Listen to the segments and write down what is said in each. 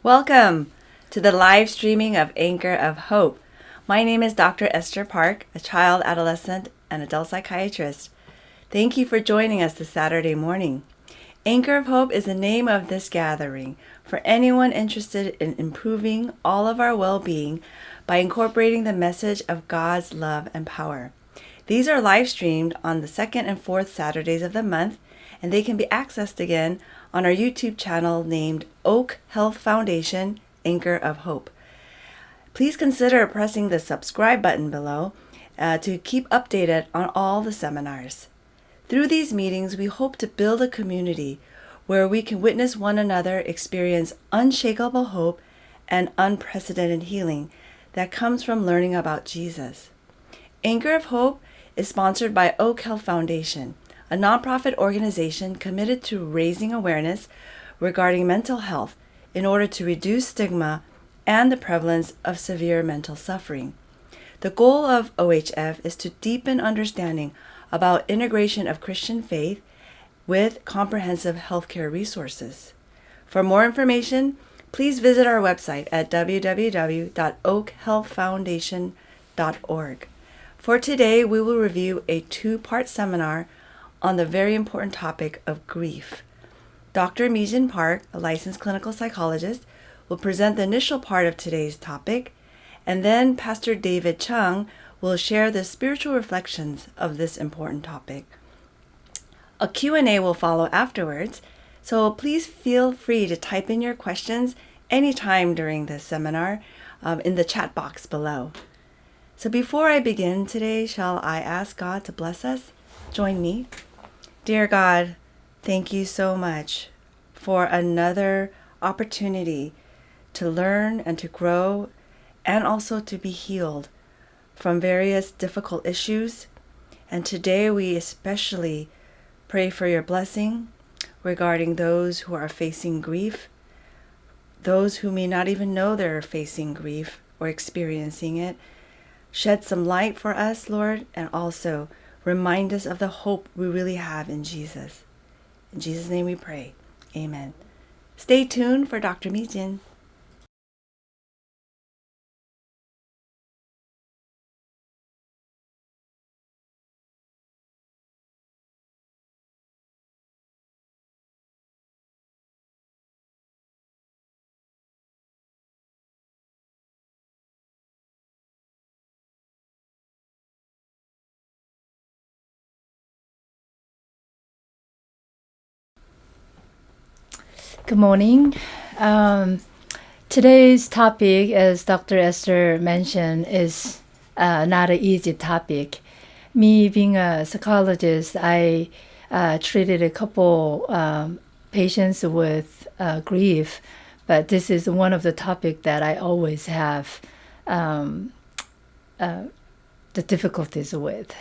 Welcome to the live streaming of Anchor of Hope. My name is Dr. Esther Park, a child, adolescent, and adult psychiatrist. Thank you for joining us this Saturday morning. Anchor of Hope is the name of this gathering for anyone interested in improving all of our well-being by incorporating the message of God's love and power. These are live streamed on the second and fourth Saturdays of the month, and they can be accessed again on our YouTube channel named Oak Health Foundation, Anchor of Hope. Please consider pressing the subscribe button below to keep updated on all the seminars. Through these meetings, we hope to build a community where we can witness one another experience unshakable hope and unprecedented healing that comes from learning about Jesus. Anchor of Hope is sponsored by Oak Health Foundation, a nonprofit organization committed to raising awareness regarding mental health in order to reduce stigma and the prevalence of severe mental suffering. The goal of OHF is to deepen understanding about integration of Christian faith with comprehensive healthcare resources. For more information, please visit our website at www.oakhealthfoundation.org. For today, we will review a two-part seminar on the very important topic of grief. Dr. Meejin Park, a licensed clinical psychologist, will present the initial part of today's topic, and then Pastor David Chung will share the spiritual reflections of this important topic. A Q&A will follow afterwards, so please feel free to type in your questions anytime during this seminar in the chat box below. So before I begin today, shall I ask God to bless us? Join me. Dear God, thank you so much for another opportunity to learn and to grow and also to be healed from various difficult issues. And today we especially pray for your blessing regarding those who are facing grief, those who may not even know they're facing grief or experiencing it. Shed some light for us, Lord, and also remind us of the hope we really have in Jesus. In Jesus' name we pray. Amen. Stay tuned for Dr. Meejin. Good morning. Today's topic, as Dr. Esther mentioned, is not an easy topic. Me being a psychologist, I treated a couple patients with grief, but this is one of the topics that I always have the difficulties with.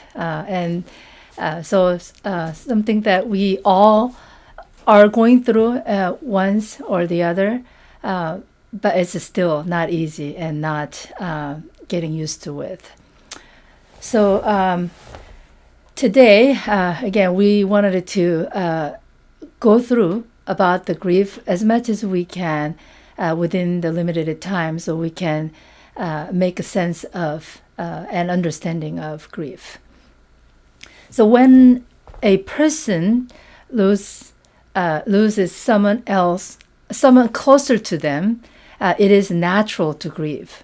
So something that we all are going through once or the other, but it's still not easy and not getting used to it. So today, again, we wanted to go through about the grief as much as we can within the limited time so we can make a sense of an understanding of grief. So when a person loses someone closer to them, it is natural to grieve.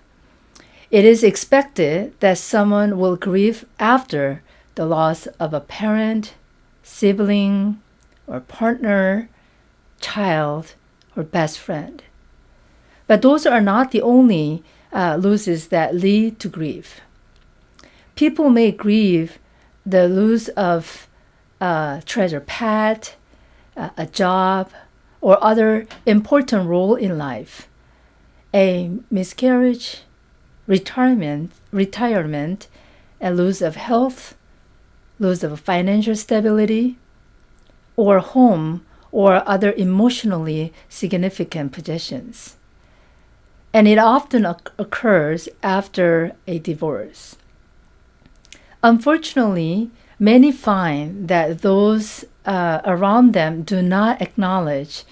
It is expected that someone will grieve after the loss of a parent, sibling, or partner, child, or best friend. But those are not the only losses that lead to grief. People may grieve the loss of a treasure pet, a job, or other important role in life, a miscarriage, retirement, and loss of health, loss of financial stability, or home or other emotionally significant possessions. And it often occurs after a divorce. Unfortunately, many find that those around them do not acknowledge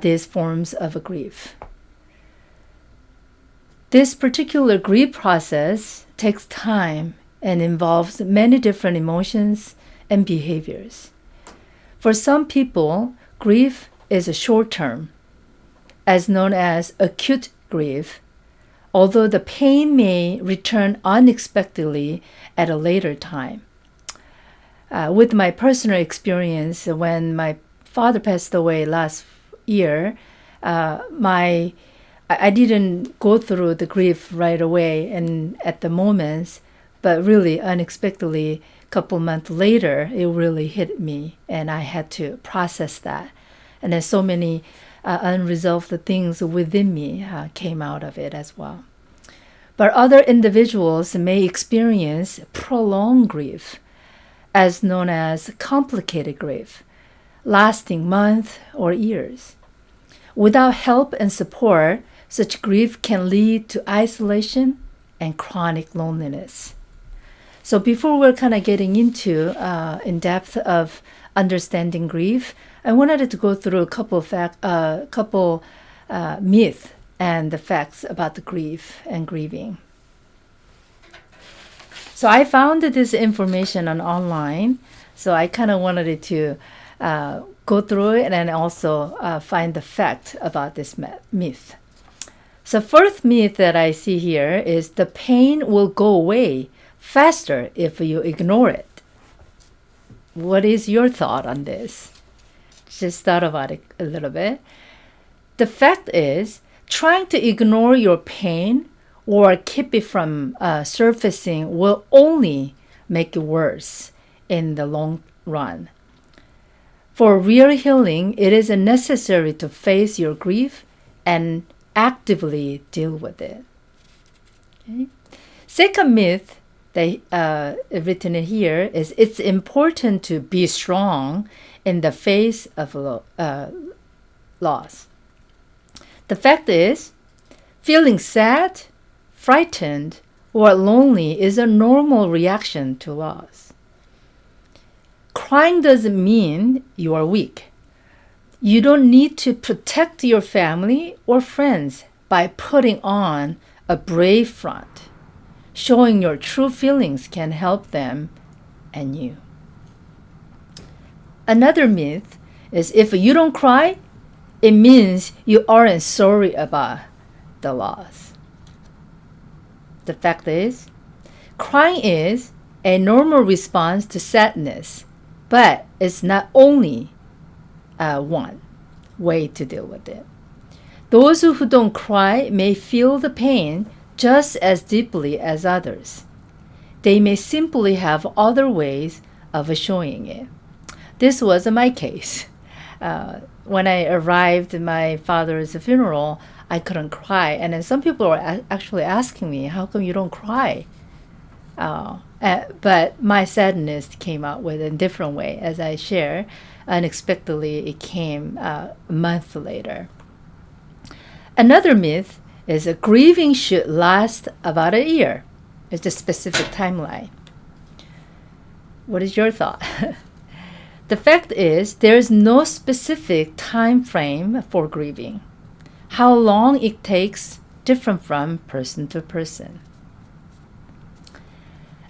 these forms of grief. This particular grief process takes time and involves many different emotions and behaviors. For some people, grief is a short term, as known as acute grief, although the pain may return unexpectedly at a later time. With my personal experience, when my father passed away last year, I didn't go through the grief right away and at the moments, but really unexpectedly, a couple months later, it really hit me, and I had to process that. And then so many unresolved things within me came out of it as well. But other individuals may experience prolonged grief, as known as complicated grief, lasting months or years. Without help and support, such grief can lead to isolation and chronic loneliness. So before we're kind of getting into in depth of understanding grief, I wanted to go through a couple myths and the facts about the grief and grieving. So I found this information online, so I kind of wanted to go through it and also find the fact about this myth. So first myth that I see here is the pain will go away faster if you ignore it. What is your thought on this? Just thought about it a little bit. The fact is, trying to ignore your pain or keep it from surfacing will only make it worse in the long run. For real healing, it is necessary to face your grief and actively deal with it. Okay? Second myth that written in here is it's important to be strong in the face of loss. The fact is, feeling sad, frightened, or lonely is a normal reaction to loss. Crying doesn't mean you are weak. You don't need to protect your family or friends by putting on a brave front. Showing your true feelings can help them and you. Another myth is if you don't cry, it means you aren't sorry about the loss. The fact is, crying is a normal response to sadness, but it's not only one way to deal with it. Those who don't cry may feel the pain just as deeply as others. They may simply have other ways of showing it. This was my case. When I arrived at my father's funeral, I couldn't cry. And then some people were actually asking me, how come you don't cry? But my sadness came out with a different way. As I share, unexpectedly it came a month later. Another myth is that grieving should last about a year. It's a specific timeline. What is your thought? The fact is, there is no specific time frame for grieving. How long it takes different from person to person.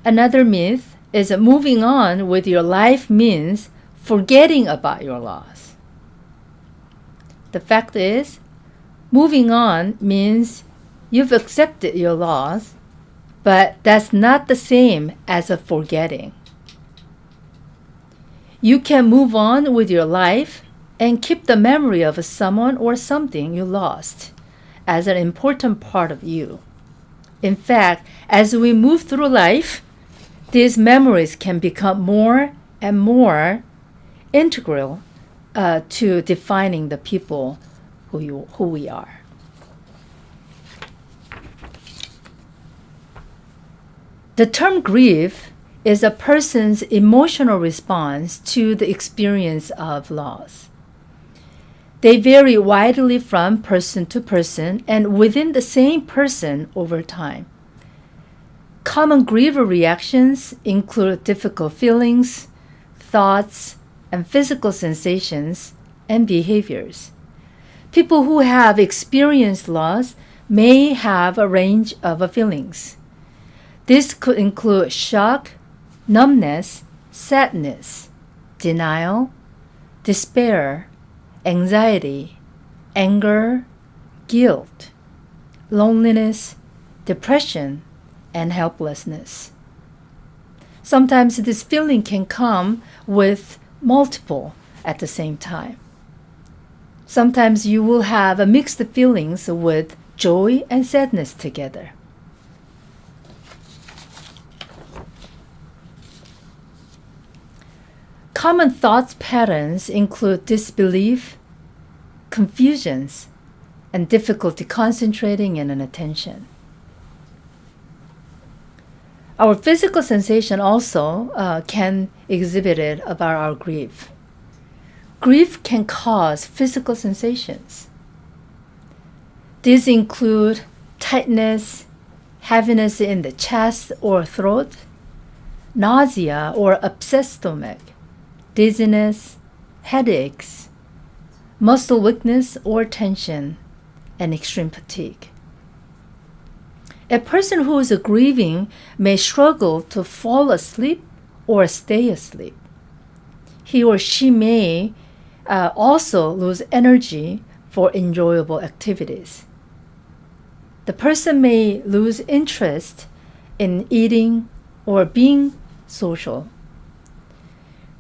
Another myth is that moving on with your life means forgetting about your loss. The fact is, moving on means you've accepted your loss, but that's not the same as a forgetting. You can move on with your life and keep the memory of someone or something you lost as an important part of you. In fact, as we move through life, these memories can become more and more integral to defining the people who we are. The term grief is a person's emotional response to the experience of loss. They vary widely from person to person and within the same person over time. Common griever reactions include difficult feelings, thoughts, and physical sensations and behaviors. People who have experienced loss may have a range of feelings. This could include shock, numbness, sadness, denial, despair, anxiety, anger, guilt, loneliness, depression, and helplessness. Sometimes this feeling can come with multiple at the same time. Sometimes you will have mixed feelings with joy and sadness together. Common thought patterns include disbelief, confusions, and difficulty concentrating in an attention. Our physical sensation also can exhibit it about our grief. Grief can cause physical sensations. These include tightness, heaviness in the chest or throat, nausea or upset stomach, dizziness, headaches, muscle weakness or tension, and extreme fatigue. A person who is grieving may struggle to fall asleep or stay asleep. He or she may also lose energy for enjoyable activities. The person may lose interest in eating or being social.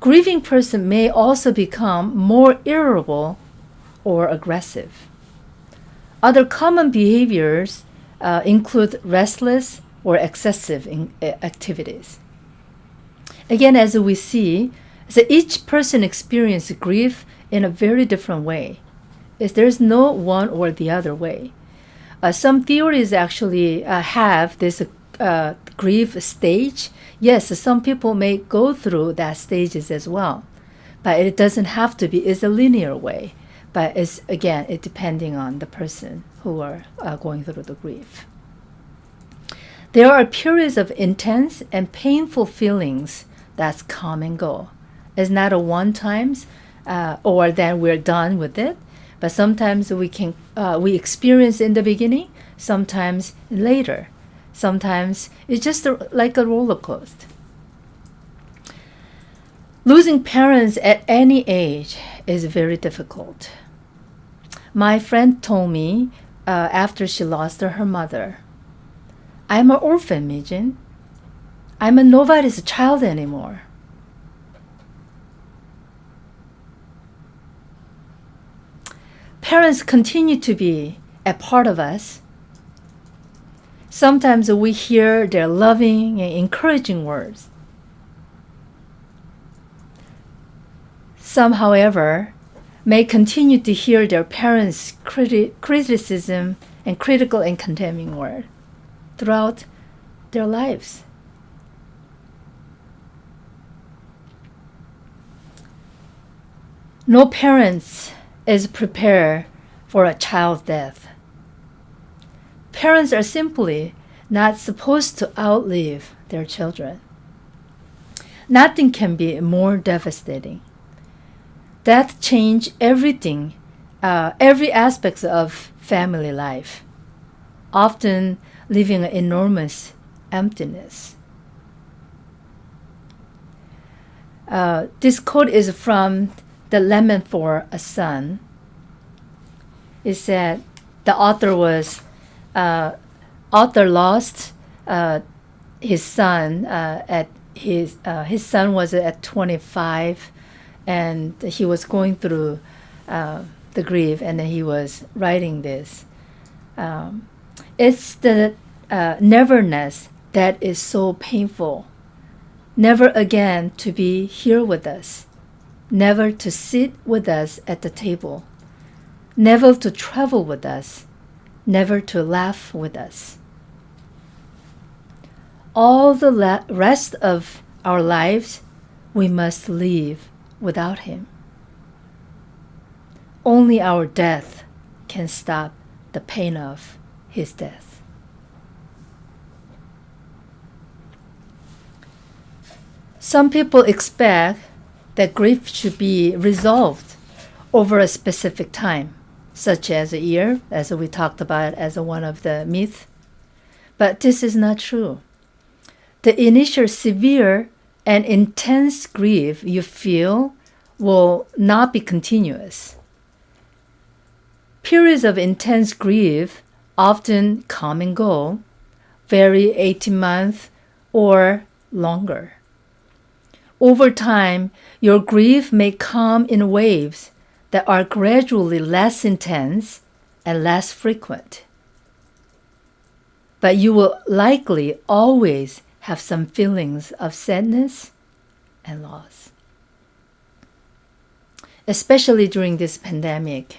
Grieving person may also become more irritable or aggressive. Other common behaviors include restless or excessive activities. Again, as we see, so each person experiences grief in a very different way. There's no one or the other way. Some theories actually have this grief stage. Yes, some people may go through that stages as well, but it doesn't have to be. It's a linear way, but it's depending on the person who are going through the grief. There are periods of intense and painful feelings that come and go. It's not a one times or then we're done with it, but sometimes we experience in the beginning, sometimes later. Sometimes it's just like a roller coaster. Losing parents at any age is very difficult. My friend told me after she lost her mother, "I'm an orphan, Mijin. I'm a nobody's child anymore." Parents continue to be a part of us. Sometimes we hear their loving and encouraging words. Some, however, may continue to hear their parents' criticism and critical and condemning words throughout their lives. No parents is prepared for a child's death. Parents are simply not supposed to outlive their children. Nothing can be more devastating. Death changes everything, every aspect of family life, often leaving an enormous emptiness. This quote is from The Lemon for a Son. It said the author lost his son his son was at 25, and he was going through the grief, and then he was writing this. It's the neverness that is so painful. Never again to be here with us, never to sit with us at the table, never to travel with us, never to laugh with us. All the rest of our lives, we must live without him. Only our death can stop the pain of his death. Some people expect that grief should be resolved over a specific time. such as a ear, as we talked about as one of the myths. But this is not true. The initial severe and intense grief you feel will not be continuous. Periods of intense grief often come and go, vary 18 months or longer. Over time, your grief may come in waves that are gradually less intense and less frequent. But you will likely always have some feelings of sadness and loss. Especially during this pandemic.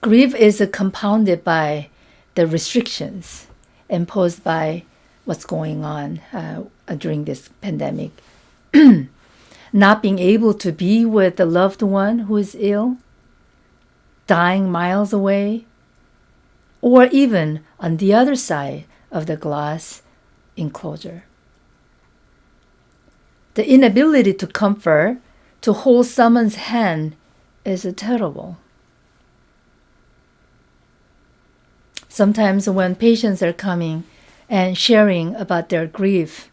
Grief is compounded by the restrictions imposed by what's going on during this pandemic. Not being able to be with the loved one who is ill, dying miles away, or even on the other side of the glass enclosure. The inability to comfort, to hold someone's hand is terrible. Sometimes when patients are coming and sharing about their grief,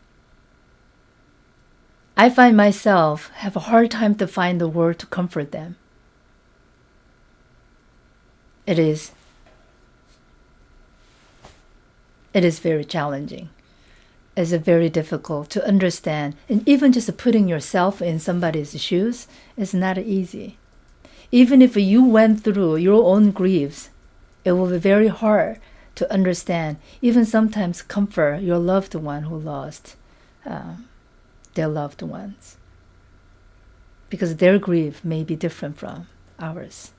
I find myself have a hard time to find the word to comfort them. It is very challenging. It's very difficult to understand. And even just putting yourself in somebody's shoes is not easy. Even if you went through your own griefs, it will be very hard to understand, even sometimes comfort your loved one who lost their loved ones. Because their grief may be different from ours.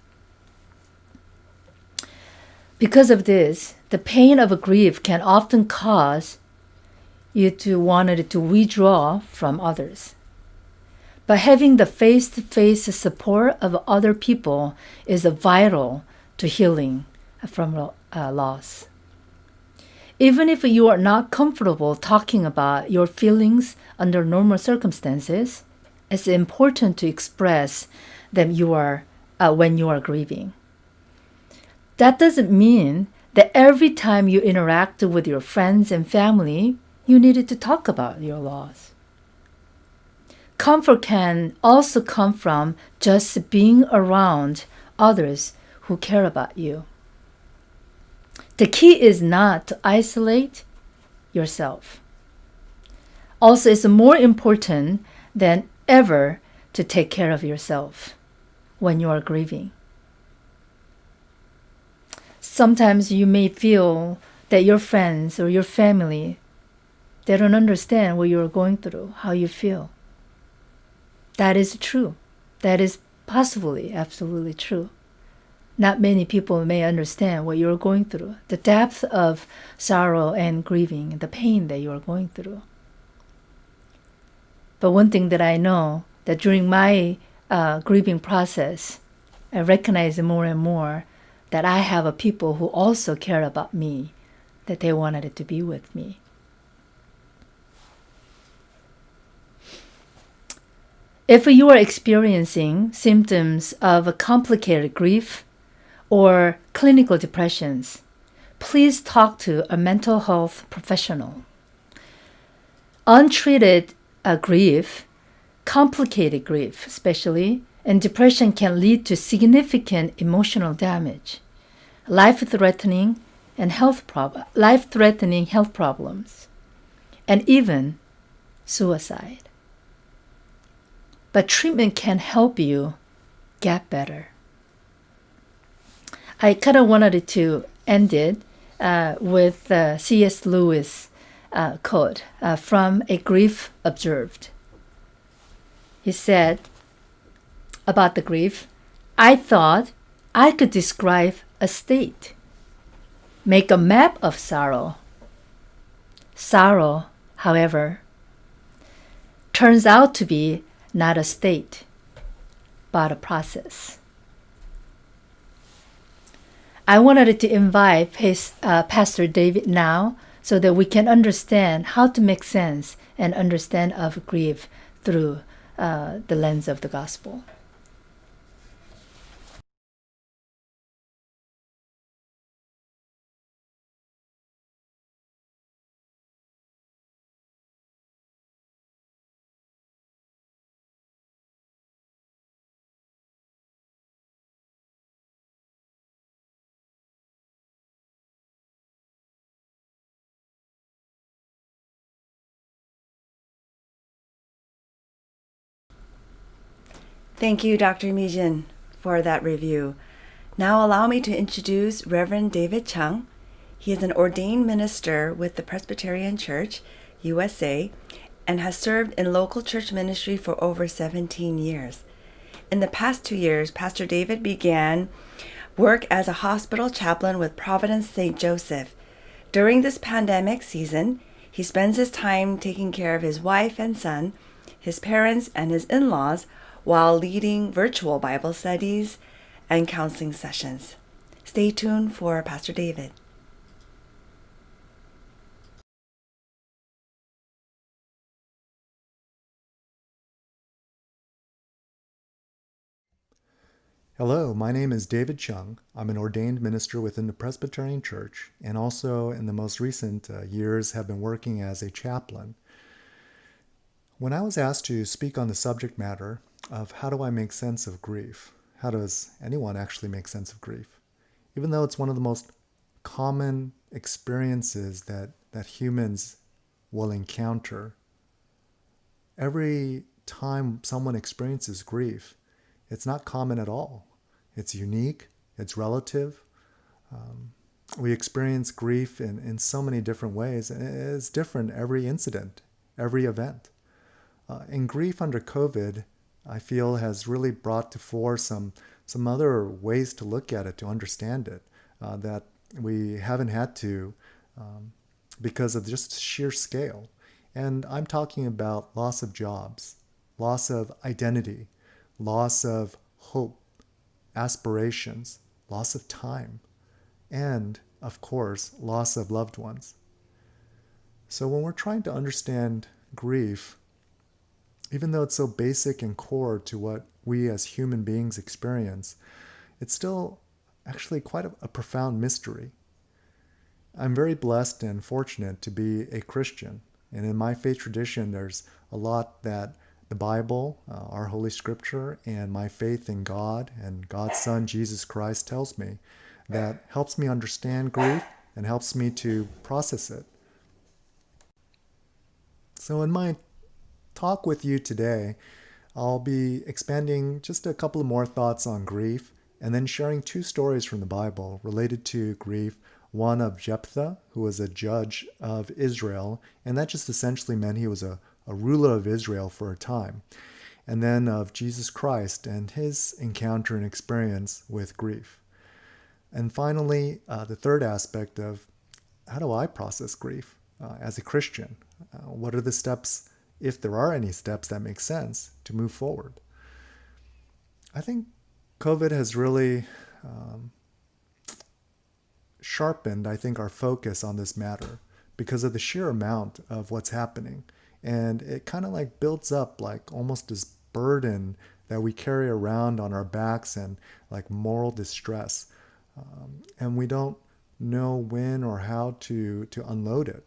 Because of this, the pain of a grief can often cause you to want to withdraw from others. But having the face-to-face support of other people is vital to healing from loss. Even if you are not comfortable talking about your feelings under normal circumstances, it's important to express them when you are grieving. That doesn't mean that every time you interact with your friends and family, you needed to talk about your loss. Comfort can also come from just being around others who care about you. The key is not to isolate yourself. Also, it's more important than ever to take care of yourself when you are grieving. Sometimes you may feel that your friends or your family, they don't understand what you're going through, how you feel. That is true. That is possibly absolutely true. Not many people may understand what you're going through, the depth of sorrow and grieving, the pain that you're going through. But one thing that I know, that during my grieving process, I recognize more and more that I have people who also care about me, that they wanted to be with me. If you are experiencing symptoms of a complicated grief or clinical depressions, please talk to a mental health professional. Untreated grief, complicated grief especially, and depression can lead to significant emotional damage, life-threatening health problems, and even suicide. But treatment can help you get better. I kind of wanted to end it with C.S. Lewis' quote from A Grief Observed. He said about the grief, "I thought I could describe a state, make a map of sorrow. Sorrow, however, turns out to be not a state, but a process." I wanted to invite Pastor David now so that we can understand how to make sense and understand of grief through the lens of the gospel. Thank you, Dr. Mijin, for that review. Now allow me to introduce Reverend David Chung. He is an ordained minister with the Presbyterian Church, USA, and has served in local church ministry for over 17 years. In the past 2 years, Pastor David began work as a hospital chaplain with Providence St. Joseph. During this pandemic season, he spends his time taking care of his wife and son, his parents, and his in-laws while leading virtual Bible studies and counseling sessions. Stay tuned for Pastor David. Hello, my name is David Chung. I'm an ordained minister within the Presbyterian Church, and also in the most recent years have been working as a chaplain. When I was asked to speak on the subject matter of how do I make sense of grief, how does anyone actually make sense of grief, even though it's one of the most common experiences that humans will encounter, every time someone experiences grief, it's not common at all. It's unique, it's relative. We experience grief in so many different ways, and it's different every incident, every event. And grief under COVID, I feel, has really brought to fore some other ways to look at it, to understand it, that we haven't had to because of just sheer scale. And I'm talking about loss of jobs, loss of identity, loss of hope, aspirations, loss of time, and, of course, loss of loved ones. So when we're trying to understand grief, even though it's so basic and core to what we as human beings experience, it's still actually quite a profound mystery. I'm very blessed and fortunate to be a Christian. And in my faith tradition, there's a lot that the Bible, our Holy Scripture, and my faith in God and God's Son, Jesus Christ, tells me that helps me understand grief and helps me to process it. So in my talk with you today, I'll be expanding just a couple of more thoughts on grief and then sharing two stories from the Bible related to grief. One of Jephthah, who was a judge of Israel, and that just essentially meant he was a ruler of Israel for a time. And then of Jesus Christ and his encounter and experience with grief. And finally, the third aspect of how do I process grief as a Christian? What are the steps, if there are any steps that make sense, to move forward? I think COVID has really sharpened, I think, our focus on this matter because of the sheer amount of what's happening. And it kind of like builds up like almost this burden that we carry around on our backs and like moral distress. And we don't know when or how to unload it.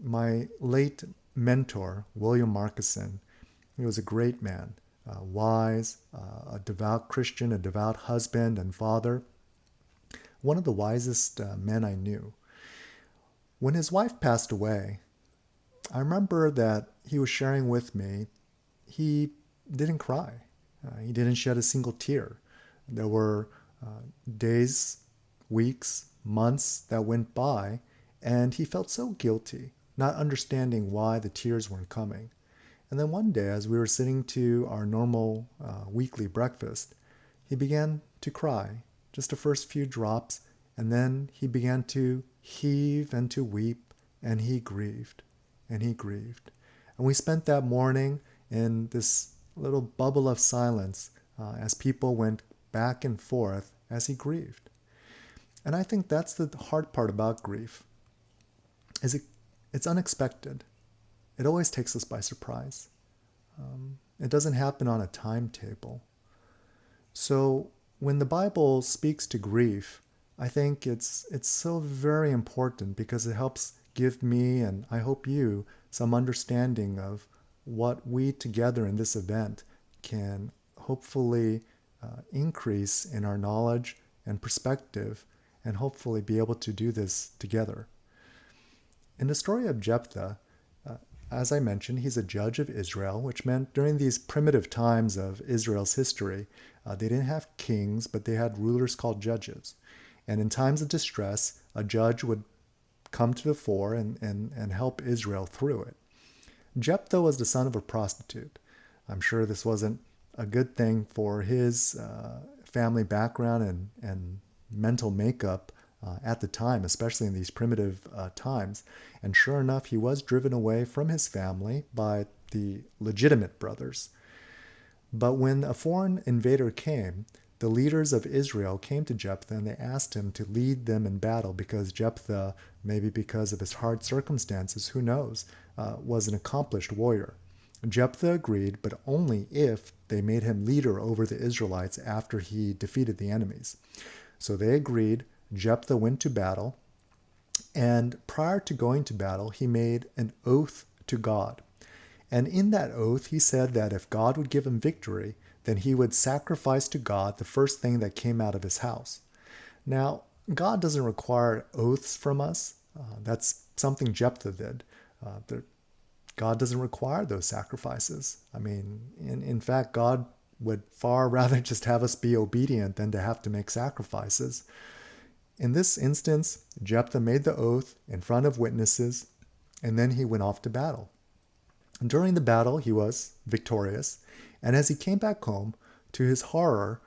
My late mentor, William Markison, he was a great man, wise, a devout Christian, a devout husband and father, one of the wisest men I knew. When his wife passed away, I remember that he was sharing with me, he didn't cry. He didn't shed a single tear. There were days, weeks, months that went by, and he felt so guilty, not understanding why the tears weren't coming. And then one day, as we were sitting to our normal weekly breakfast, he began to cry, just the first few drops, and then he began to heave and to weep, and he grieved, and he grieved. And we spent that morning in this little bubble of silence as people went back and forth as he grieved. And I think that's the hard part about grief, is it's unexpected. It always takes us by surprise. It doesn't happen on a timetable. So when the Bible speaks to grief, I think it's so very important because it helps give me, and I hope you, some understanding of what we together in this event can hopefully increase in our knowledge and perspective, and hopefully be able to do this together. In the story of Jephthah, as I mentioned, he's a judge of Israel, which meant during these primitive times of Israel's history, they didn't have kings, but they had rulers called judges. And in times of distress, a judge would come to the fore and help Israel through it. Jephthah was the son of a prostitute. I'm sure this wasn't a good thing for his family background and mental makeup at the time, especially in these primitive times. And sure enough, he was driven away from his family by the legitimate brothers. But when a foreign invader came, the leaders of Israel came to Jephthah and they asked him to lead them in battle because Jephthah, maybe because of his hard circumstances, who knows, was an accomplished warrior. Jephthah agreed, but only if they made him leader over the Israelites after he defeated the enemies. So they agreed. Jephthah went to battle, and prior to going to battle, he made an oath to God. And in that oath, he said that if God would give him victory, then he would sacrifice to God the first thing that came out of his house. Now, God doesn't require oaths from us. That's something Jephthah did. God doesn't require those sacrifices. I mean, in fact, God would far rather just have us be obedient than to have to make sacrifices. In this instance, Jephthah made the oath in front of witnesses, and then he went off to battle. During the battle, he was victorious, and as he came back home, to his horror,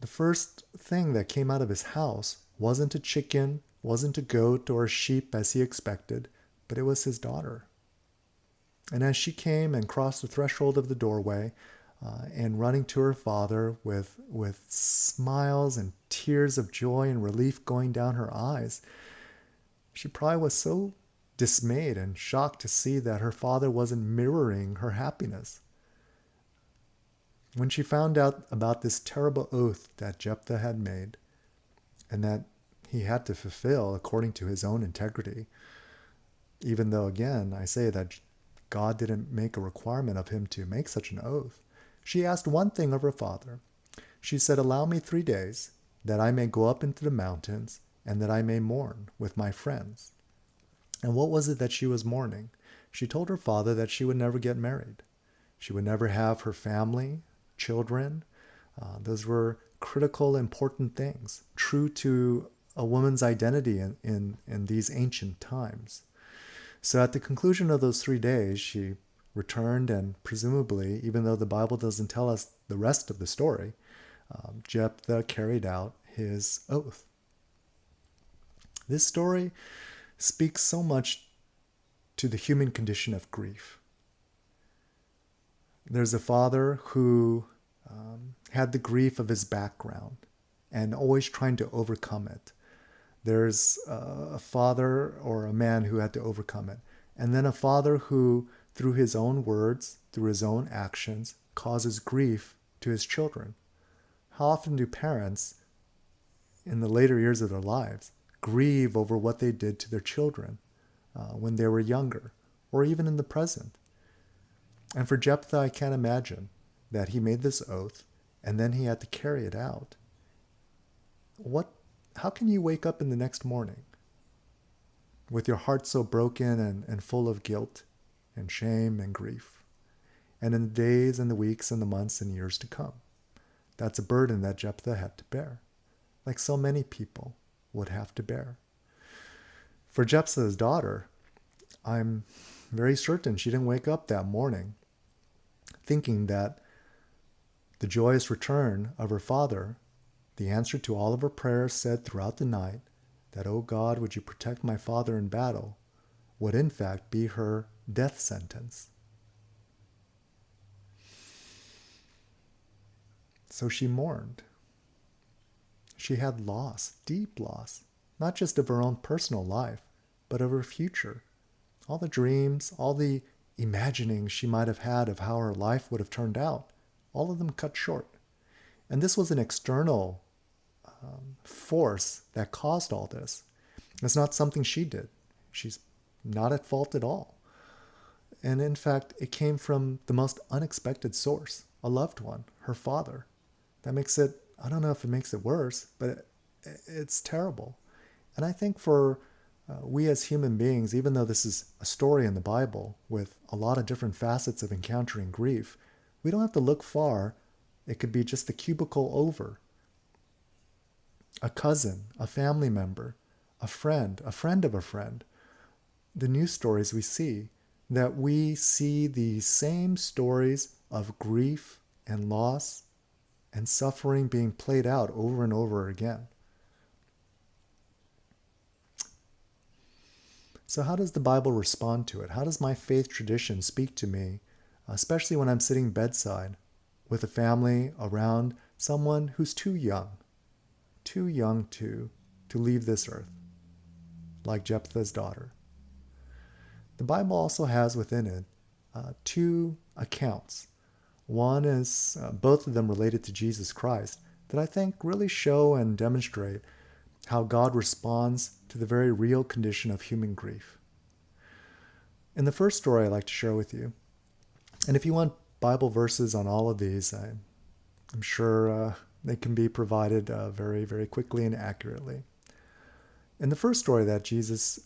the first thing that came out of his house wasn't a chicken, wasn't a goat or a sheep as he expected, but it was his daughter. And as she came and crossed the threshold of the doorway, and running to her father with smiles and tears of joy and relief going down her eyes, she probably was so dismayed and shocked to see that her father wasn't mirroring her happiness. When she found out about this terrible oath that Jephthah had made and that he had to fulfill according to his own integrity, even though, again, I say that God didn't make a requirement of him to make such an oath, she asked one thing of her father. She said, "Allow me 3 days, that I may go up into the mountains, and that I may mourn with my friends." And what was it that she was mourning? She told her father that she would never get married. She would never have her family, children. Those were critical, important things, true to a woman's identity in these ancient times. So at the conclusion of those 3 days, she returned, and presumably, even though the Bible doesn't tell us the rest of the story, Jephthah carried out his oath. This story speaks so much to the human condition of grief. There's a father who had the grief of his background and always trying to overcome it. There's a father or a man who had to overcome it. And then a father who, through his own words, through his own actions, causes grief to his children. How often do parents, in the later years of their lives, grieve over what they did to their children when they were younger, or even in the present? And for Jephthah, I can't imagine that he made this oath and then he had to carry it out. How can you wake up in the next morning with your heart so broken and full of guilt and shame and grief, and in the days and the weeks and the months and years to come? That's a burden that Jephthah had to bear, like so many people would have to bear. For Jephthah's daughter, I'm very certain she didn't wake up that morning thinking that the joyous return of her father, the answer to all of her prayers said throughout the night, that, "Oh God, would you protect my father in battle," would in fact be her death sentence. So she mourned. She had loss, deep loss, not just of her own personal life, but of her future. All the dreams, all the imaginings she might have had of how her life would have turned out, all of them cut short. And this was an external force that caused all this. It's not something she did. She's not at fault at all. And in fact, it came from the most unexpected source, a loved one, her father. That makes it, I don't know if it makes it worse, but it's terrible. And I think for We as human beings, even though this is a story in the Bible with a lot of different facets of encountering grief, we don't have to look far. It could be just the cubicle over. A cousin, a family member, a friend of a friend. The news stories we see, that we see the same stories of grief and loss and suffering being played out over and over again. So how does the Bible respond to it? How does my faith tradition speak to me, especially when I'm sitting bedside with a family around someone who's too young to leave this earth, like Jephthah's daughter? The Bible also has within it two accounts. One is both of them related to Jesus Christ that I think really show and demonstrate how God responds to the very real condition of human grief. In the first story I'd like to share with you, and if you want Bible verses on all of these, I'm sure they can be provided very, very quickly and accurately. In the first story that Jesus,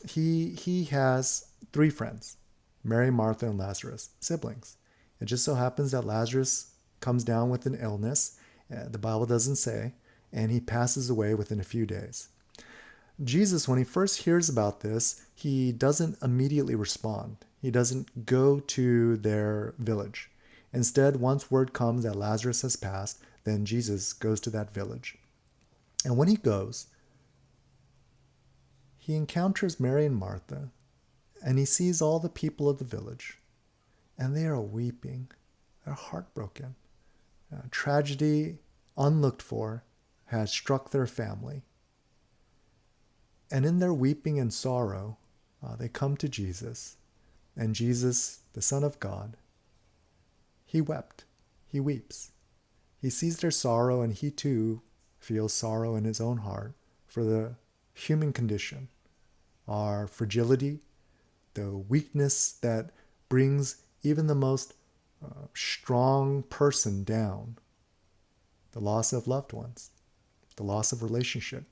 he has three friends, Mary, Martha, and Lazarus, siblings. It just so happens that Lazarus comes down with an illness, the Bible doesn't say, and he passes away within a few days. Jesus, when he first hears about this, he doesn't immediately respond. He doesn't go to their village. Instead, once word comes that Lazarus has passed, then Jesus goes to that village. And when he goes, he encounters Mary and Martha, and he sees all the people of the village, and they are weeping. They're heartbroken. Tragedy unlooked for has struck their family. And in their weeping and sorrow, they come to Jesus. And Jesus, the Son of God, he wept. He weeps. He sees their sorrow, and he too feels sorrow in his own heart for the human condition, our fragility, the weakness that brings even the most strong person down, the loss of loved ones, the loss of relationship.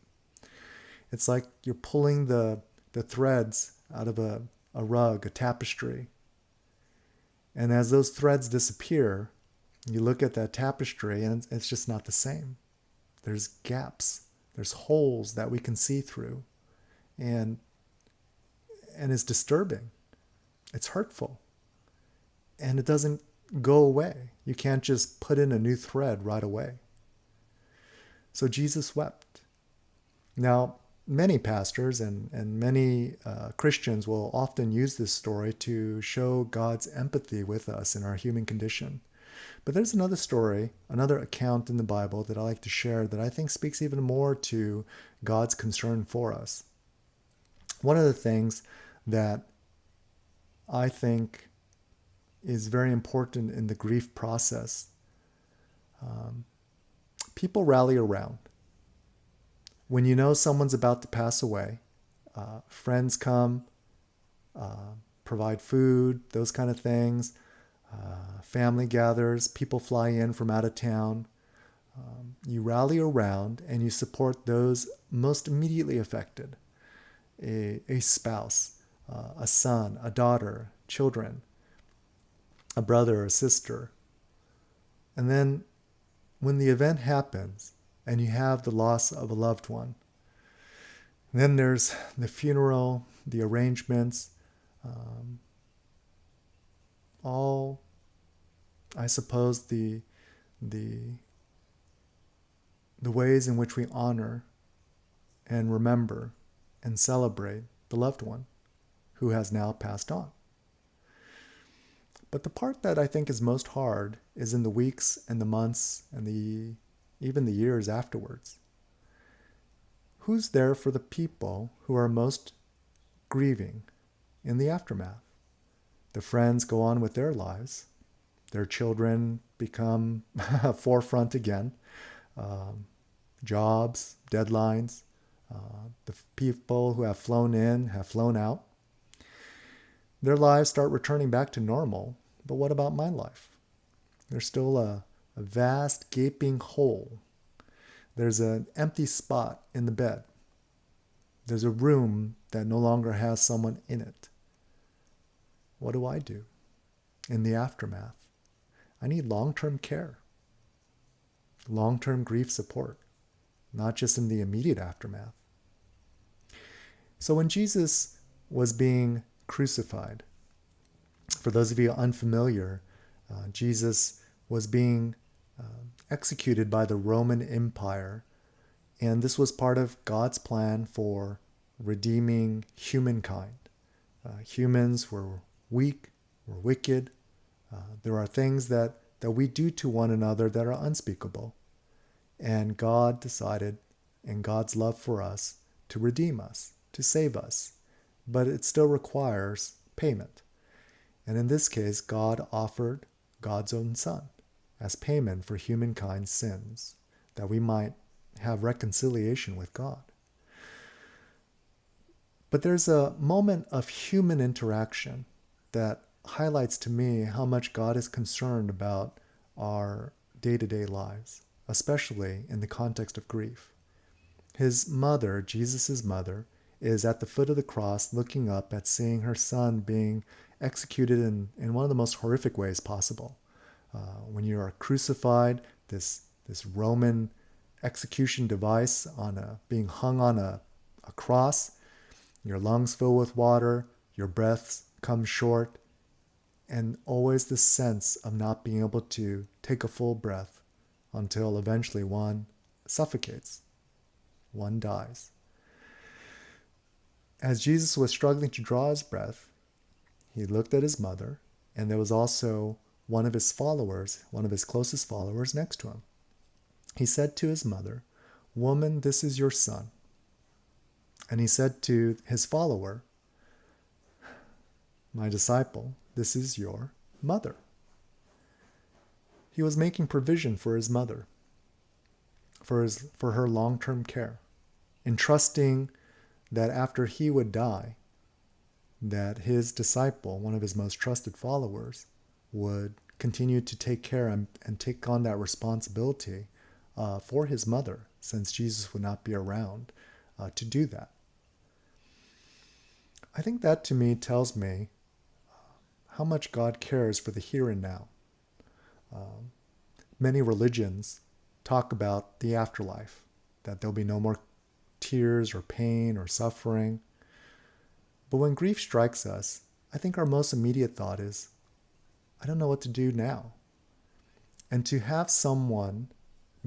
It's like you're pulling the threads out of a rug, a tapestry. And as those threads disappear, you look at that tapestry and it's just not the same. There's gaps, there's holes that we can see through. And it's disturbing. It's hurtful. And it doesn't go away. You can't just put in a new thread right away. So Jesus wept. Now, many pastors and many Christians will often use this story to show God's empathy with us in our human condition. But there's another story, another account in the Bible that I like to share that I think speaks even more to God's concern for us. One of the things that I think is very important in the grief process, people rally around. When you know someone's about to pass away, friends come, provide food, those kind of things. Family gathers, people fly in from out of town. You rally around and you support those most immediately affected. A spouse, a son, a daughter, children, a brother or sister. And then when the event happens, and you have the loss of a loved one. Then there's the funeral, the arrangements, all, I suppose, the ways in which we honor and remember and celebrate the loved one who has now passed on. But the part that I think is most hard is in the weeks and the months and even the years afterwards. Who's there for the people who are most grieving in the aftermath? The friends go on with their lives. Their children become forefront again. Jobs, deadlines. The people who have flown in have flown out. Their lives start returning back to normal. But what about my life? There's still a vast gaping hole. There's an empty spot in the bed. There's a room that no longer has someone in it. What do I do in the aftermath? I need long-term care, long-term grief support, not just in the immediate aftermath. So when Jesus was being crucified, for those of you unfamiliar, Jesus was being executed by the Roman Empire, and this was part of God's plan for redeeming humankind. Humans were weak, were wicked. There are things that we do to one another that are unspeakable. And God decided, in God's love for us, to redeem us, to save us. But it still requires payment. And in this case, God offered God's own Son as payment for humankind's sins, that we might have reconciliation with God. But there's a moment of human interaction that highlights to me how much God is concerned about our day-to-day lives, especially in the context of grief. His mother, Jesus' mother, is at the foot of the cross looking up at seeing her son being executed in one of the most horrific ways possible. When you are crucified, this Roman execution device being hung on a cross, your lungs fill with water, your breaths come short, and always this sense of not being able to take a full breath until eventually one suffocates, one dies. As Jesus was struggling to draw his breath, he looked at his mother, and there was also one of his followers, one of his closest followers next to him. He said to his mother, "Woman, this is your son." And he said to his follower, "My disciple, this is your mother." He was making provision for his mother, for her long-term care, entrusting that after he would die, that his disciple, one of his most trusted followers, would continue to take care and take on that responsibility for his mother, since Jesus would not be around to do that. I think that to me tells me how much God cares for the here and now. Many religions talk about the afterlife, that there'll be no more tears or pain or suffering. But when grief strikes us, I think our most immediate thought is, I don't know what to do now. And to have someone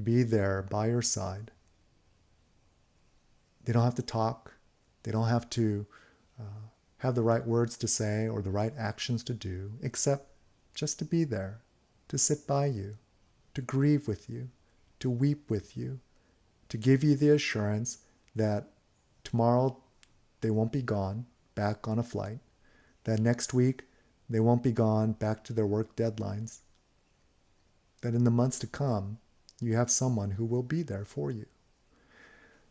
be there by your side, they don't have to talk, they don't have to have the right words to say or the right actions to do, except just to be there, to sit by you, to grieve with you, to weep with you, to give you the assurance that tomorrow they won't be gone back on a flight, that next week they won't be gone back to their work deadlines, that in the months to come you have someone who will be there for you.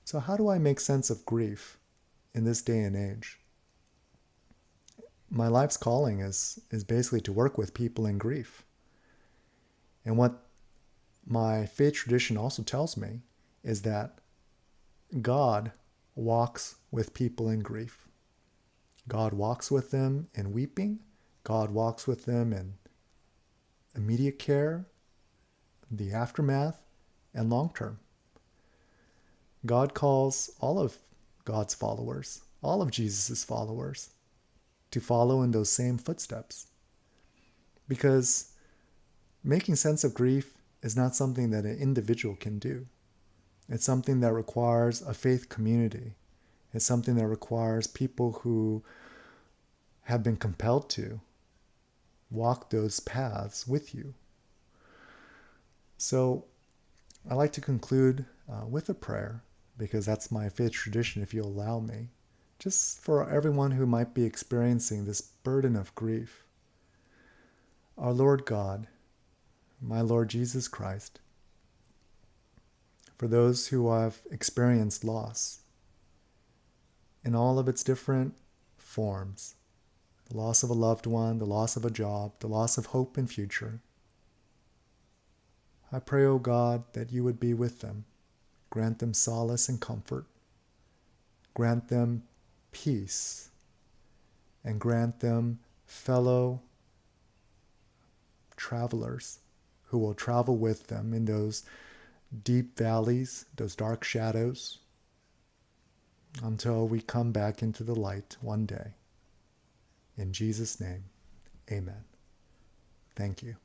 So how do I make sense of grief in this day and age? My life's calling is basically to work with people in grief. And what my faith tradition also tells me is that God walks with people in grief. God walks with them in weeping. God walks with them in immediate care, the aftermath, and long term. God calls all of God's followers, all of Jesus' followers, to follow in those same footsteps. Because making sense of grief is not something that an individual can do. It's something that requires a faith community. It's something that requires people who have been compelled to walk those paths with you. So I like to conclude with a prayer, because that's my faith tradition, if you'll allow me, just for everyone who might be experiencing this burden of grief. Our Lord God, my Lord Jesus Christ, for those who have experienced loss in all of its different forms, the loss of a loved one, the loss of a job, the loss of hope in future, I pray, O God, that you would be with them, grant them solace and comfort, grant them peace, and grant them fellow travelers who will travel with them in those deep valleys, those dark shadows, until we come back into the light one day. In Jesus' name, amen. Thank you.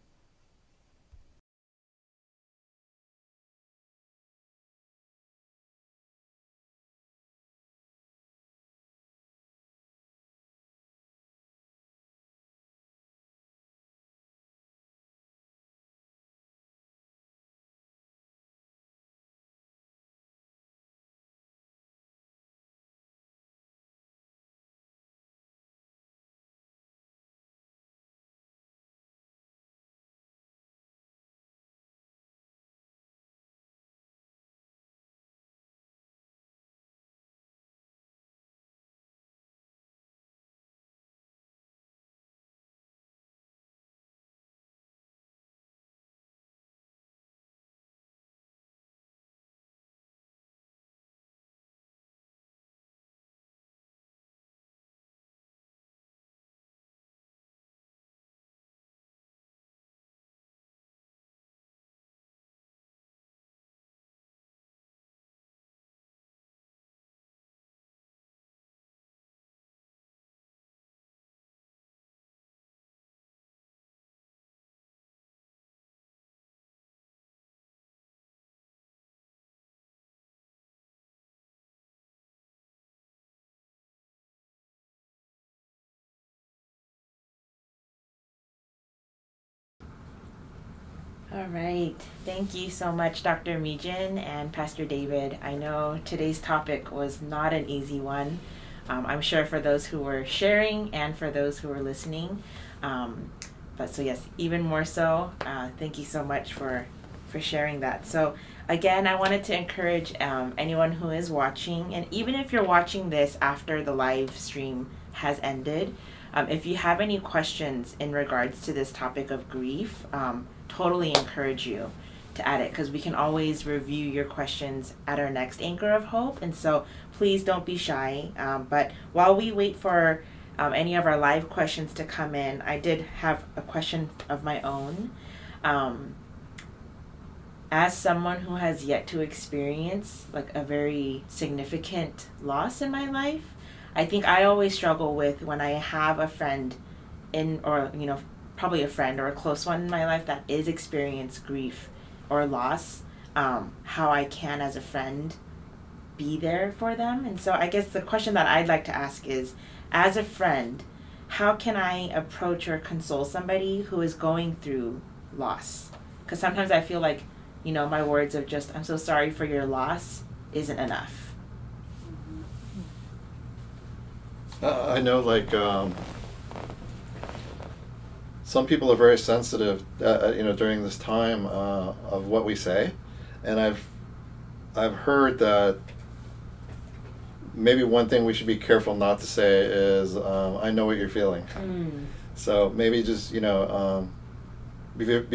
All right. Thank you so much, Dr. Meejin and Pastor David. I know today's topic was not an easy one. I'm sure for those who were sharing and for those who were listening. But so yes, even more so, thank you so much for sharing that. So again, I wanted to encourage anyone who is watching, and even if you're watching this after the live stream has ended, if you have any questions in regards to this topic of grief, totally encourage you to add it, because we can always review your questions at our next Anchor of Hope. And so please don't be shy. But while we wait for any of our live questions to come in, I did have a question of my own. As someone who has yet to experience like a very significant loss in my life, I think I always struggle with when I have a friend or probably a friend or a close one in my life that is experiencing grief or loss, how I can as a friend be there for them. And so I guess the question that I'd like to ask is, as a friend, how can I approach or console somebody who is going through loss? Because sometimes I feel like, my words of just, I'm so sorry for your loss, isn't enough. I know, some people are very sensitive, during this time of what we say, and I've heard that maybe one thing we should be careful not to say is, "I know what you're feeling." So maybe just be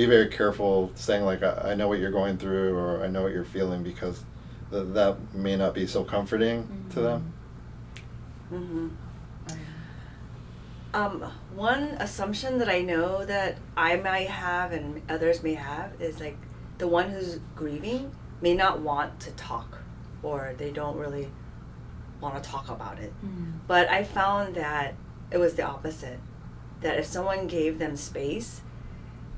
very careful saying I know what you're going through, or I know what you're feeling, because that may not be so comforting to them. Mm-hmm. One assumption that I know that I might have and others may have is the one who's grieving may not want to talk, or they don't really want to talk about it. But I found that it was the opposite, that if someone gave them space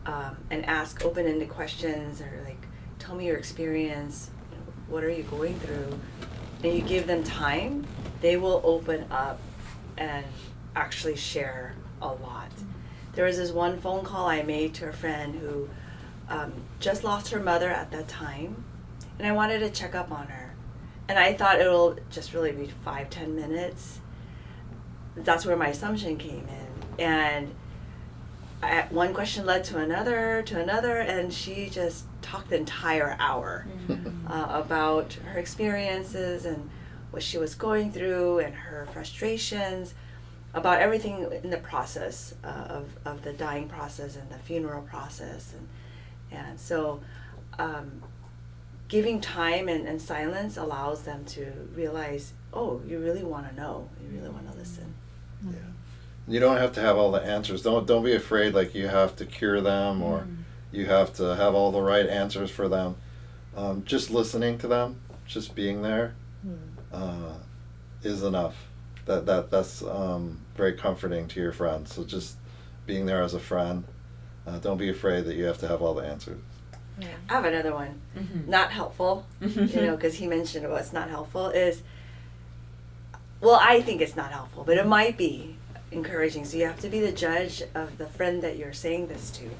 and ask open-ended questions, or tell me your experience, what are you going through, and you give them time, they will open up and actually share a lot. There was this one phone call I made to a friend who just lost her mother at that time, and I wanted to check up on her. And I thought it'll just really be 5-10 minutes. That's where my assumption came in. And one question led to another, and she just talked the entire hour about her experiences and what she was going through and her frustrations, about everything in the process of the dying process and the funeral process. And so giving time and silence allows them to realize, oh, you really want to know. You really want to listen. Yeah. You don't have to have all the answers. Don't be afraid like you have to cure them or you have to have all the right answers for them. Just listening to them, just being there, is enough. That's very comforting to your friends. So just being there as a friend. Don't be afraid that you have to have all the answers. Yeah. I have another one. Not helpful, because he mentioned what's not helpful is, well, I think it's not helpful, but it might be encouraging. So you have to be the judge of the friend that you're saying this to.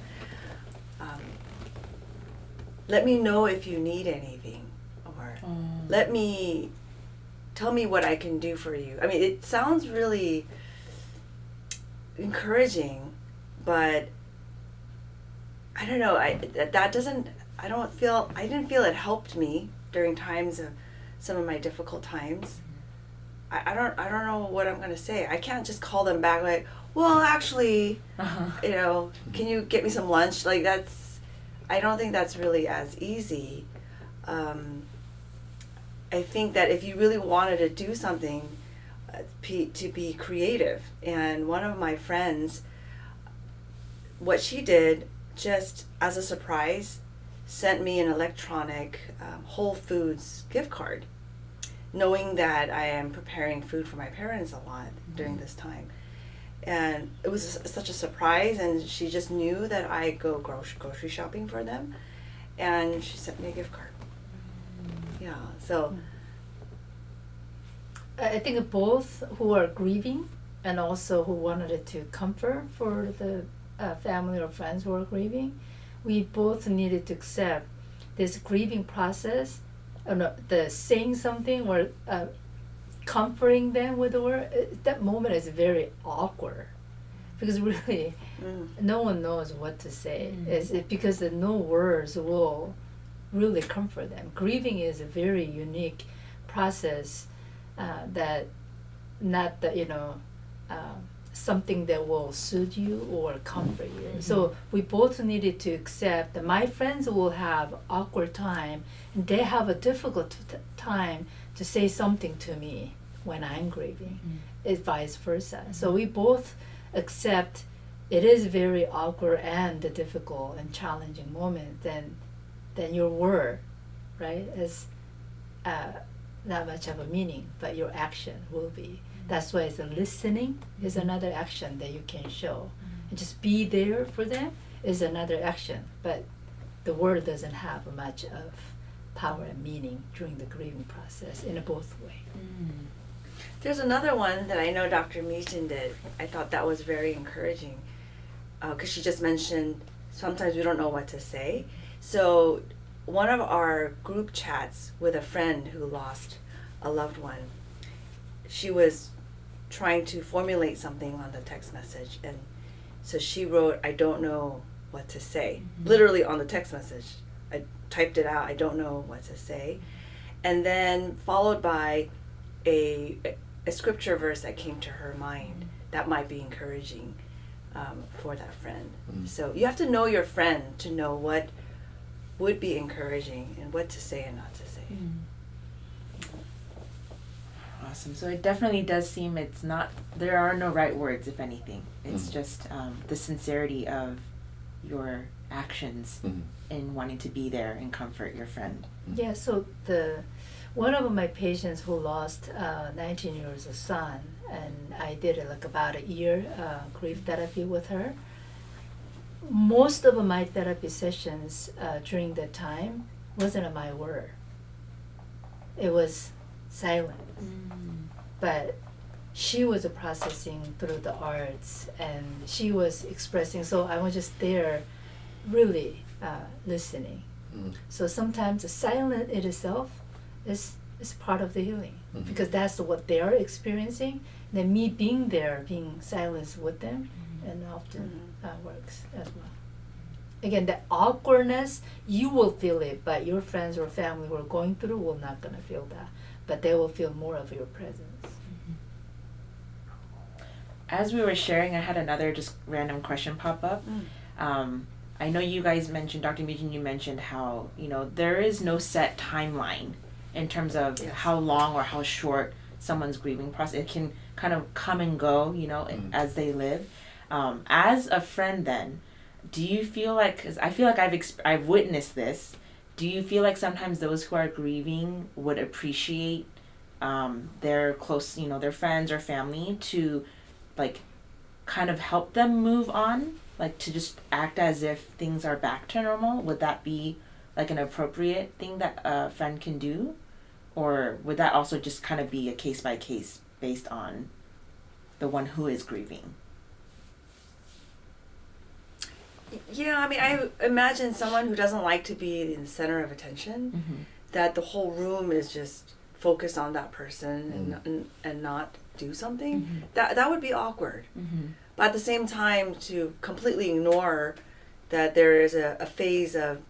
Let me know if you need anything, or tell me what I can do for you. I mean, it sounds really encouraging, but I don't know. I didn't feel it helped me during times of some of my difficult times. I don't know what I'm gonna say. I can't just call them back like, well, actually, can you get me some lunch? Like I don't think that's really as easy. I think that if you really wanted to do something, to be creative. And one of my friends, what she did, just as a surprise, sent me an electronic Whole Foods gift card, knowing that I am preparing food for my parents a lot during this time. And it was such a surprise, and she just knew that I go grocery shopping for them, and she sent me a gift card. Yeah, so I think both who are grieving and also who wanted it to comfort for the family or friends who are grieving, we both needed to accept this grieving process, the saying something or comforting them with the word. That moment is very awkward because really no one knows what to say. It's because no words will really comfort them. Grieving is a very unique process that not the something that will soothe you or comfort you. So we both needed to accept that my friends will have awkward time and they have a difficult time to say something to me when I'm grieving. It's vice versa. So we both accept it is very awkward and difficult and challenging moment. Then your word, right, is not much of a meaning, but your action will be. That's why it's listening is another action that you can show. And just be there for them is another action. But the word doesn't have much of power and meaning during the grieving process in a both way. There's another one that I know Dr. Meechin did. I thought that was very encouraging because she just mentioned sometimes we don't know what to say. So one of our group chats with a friend who lost a loved one, she was trying to formulate something on the text message, and so she wrote, I don't know what to say, literally on the text message. I typed it out, I don't know what to say, and then followed by a scripture verse that came to her mind that might be encouraging for that friend. So you have to know your friend to know what would be encouraging and what to say and not to say. Awesome. So it definitely does seem there are no right words, if anything. It's just the sincerity of your actions in wanting to be there and comfort your friend. Yeah, so one of my patients who lost 19 years old son, and I did about a year grief therapy with her. Most of my therapy sessions during that time wasn't my word. It was silence. But she was processing through the arts and she was expressing, so I was just there really listening. So sometimes the silence in itself is part of the healing because that's what they are experiencing. Then me being there, being silenced with them, and often works as well. Again, the awkwardness, you will feel it, but your friends or family who are going through will not gonna feel that, but they will feel more of your presence. As we were sharing, I had another just random question pop up. I know you guys mentioned, Dr. Meechin, you mentioned how, there is no set timeline in terms of how long or how short someone's grieving process. It can kind of come and go, as they live. As a friend, then, do you feel like? Because I feel like I've witnessed this. Do you feel like sometimes those who are grieving would appreciate their close, their friends or family to, like, kind of help them move on, like to just act as if things are back to normal? Would that be like an appropriate thing that a friend can do? Or would that also just kind of be a case by case based on the one who is grieving? Yeah, I mean, I imagine someone who doesn't like to be in the center of attention, that the whole room is just focused on that person and not do something. That would be awkward. But at the same time, to completely ignore that there is a phase of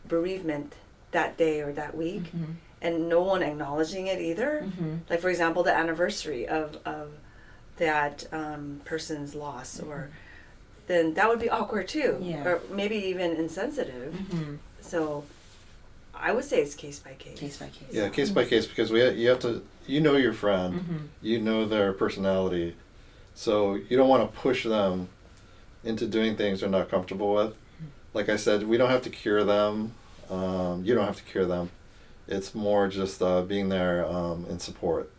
bereavement that day or that week, and no one acknowledging it either. Like, for example, the anniversary of that person's loss, or then that would be awkward too, or maybe even insensitive. So I would say it's case by case. Case by case. Yeah, case by case, because you have to, your friend, you know their personality, so you don't want to push them into doing things they're not comfortable with. Like I said, we don't have to cure them. You don't have to cure them. It's more just being there in support,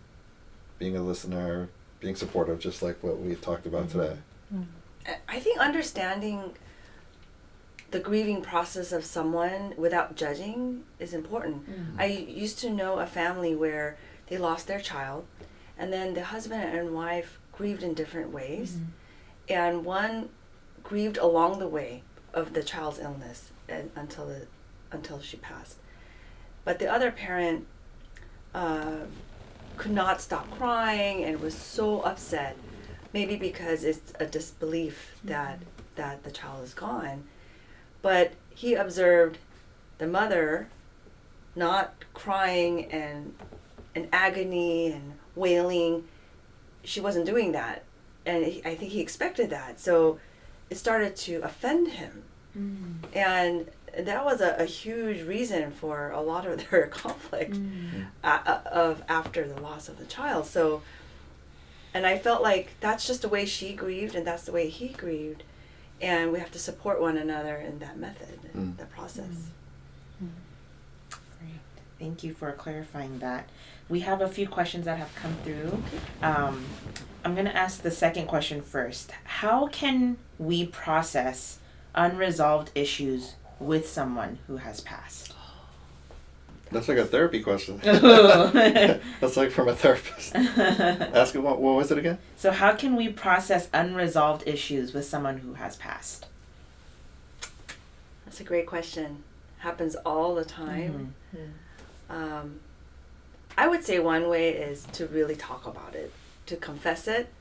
being a listener, being supportive, just like what we talked about today. I think understanding the grieving process of someone without judging is important. I used to know a family where they lost their child, and then the husband and wife grieved in different ways, and one grieved along the way of the child's illness and until she passed. But the other parent could not stop crying and was so upset, maybe because it's a disbelief that the child is gone. But he observed the mother not crying and in agony and wailing. She wasn't doing that, and I think he expected that. So it started to offend him, and that was a huge reason for a lot of their conflict of after the loss of the child. So, and I felt like that's just the way she grieved, and that's the way he grieved, and we have to support one another in that method, that process. Great. Thank you for clarifying that. We have a few questions that have come through. I'm going to ask the second question first. How can we process unresolved issues with someone who has passed? That's like a therapy question. That's like from a therapist. Ask him what was it again? So how can we process unresolved issues with someone who has passed? That's a great question. Happens all the time. I would say one way is to really talk about it, to confess it,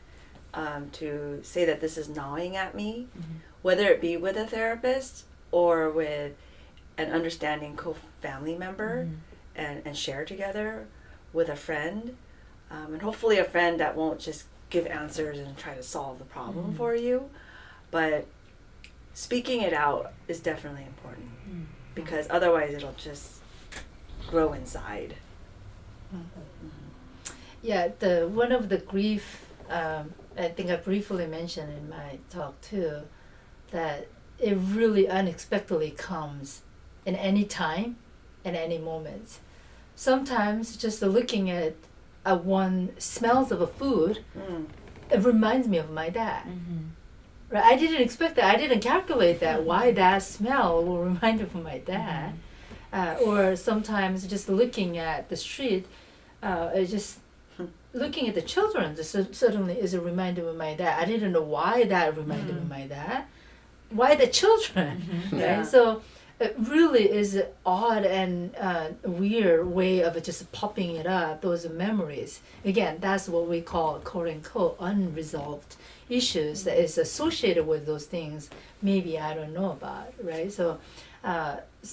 to say that this is gnawing at me, whether it be with a therapist or with an understanding co-family member, and share together with a friend, and hopefully a friend that won't just give answers and try to solve the problem for you, but speaking it out is definitely important, because otherwise it'll just grow inside. Yeah, one of the grief, I think I briefly mentioned in my talk too, that it really unexpectedly comes in any time and any moment. Sometimes just looking at one smells of a food, it reminds me of my dad. Right? I didn't expect that. I didn't calculate that. Why that smell will remind me of my dad. Or sometimes just looking at the street, just looking at the children suddenly is a reminder of my dad. I didn't know why that reminded me of my dad. Why the children? Right? So it really is an odd and weird way of just popping it up, those memories. Again, that's what we call, quote unquote, unresolved issues that is associated with those things maybe I don't know about, right? So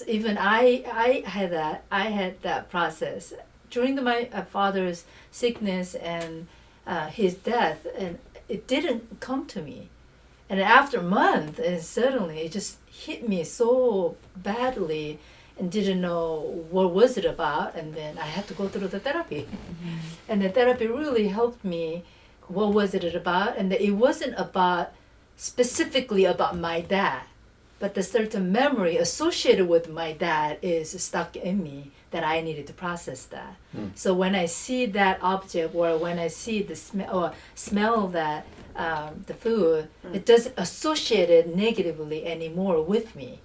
even I had that process during my father's sickness and his death, and it didn't come to me. And after a month, and suddenly it just hit me so badly, and didn't know what was it about, and then I had to go through the therapy. And the therapy really helped me. What was it about? And it wasn't about specifically about my dad, but the certain memory associated with my dad is stuck in me that I needed to process that. So when I see that object, or when I see the smell or smell that the food, it doesn't associate it negatively anymore with me.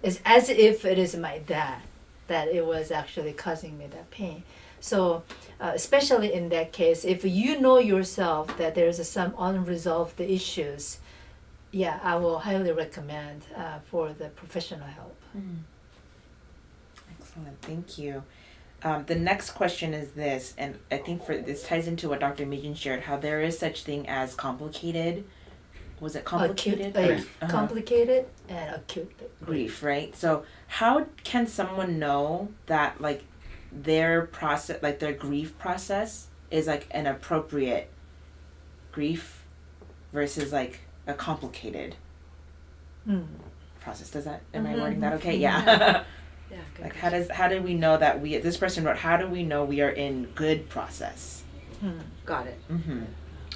It's as if it is my dad that it was actually causing me that pain. So especially in that case, if you know yourself that there's some unresolved issues, yeah, I will highly recommend for the professional help. Excellent, thank you. The next question is this, and I think for this ties into what Dr. Megan shared, how there is such thing as complicated. Was it complicated? Complicated and acute Grief, right? So how can someone know that like their process, like their grief process, is like an appropriate grief versus like a complicated process? Does that, am I wording that okay? Yeah. Yeah, good Like question. how do we know that this person wrote, how do we know we are in good process? Got it.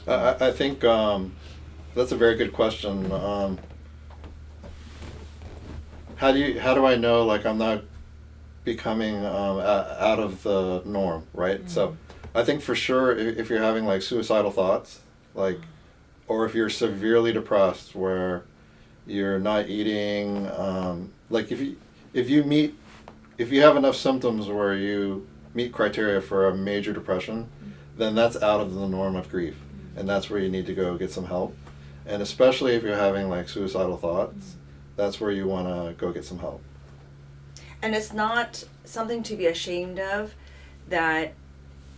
I think that's a very good question. How do I know like I'm not becoming out of the norm, right? So I think for sure if you're having like suicidal thoughts, like, or if you're severely depressed where you're not eating, like if you have enough symptoms where you meet criteria for a major depression, then that's out of the norm of grief, and that's where you need to go get some help. And especially if you're having like suicidal thoughts, that's where you want to go get some help. And it's not something to be ashamed of that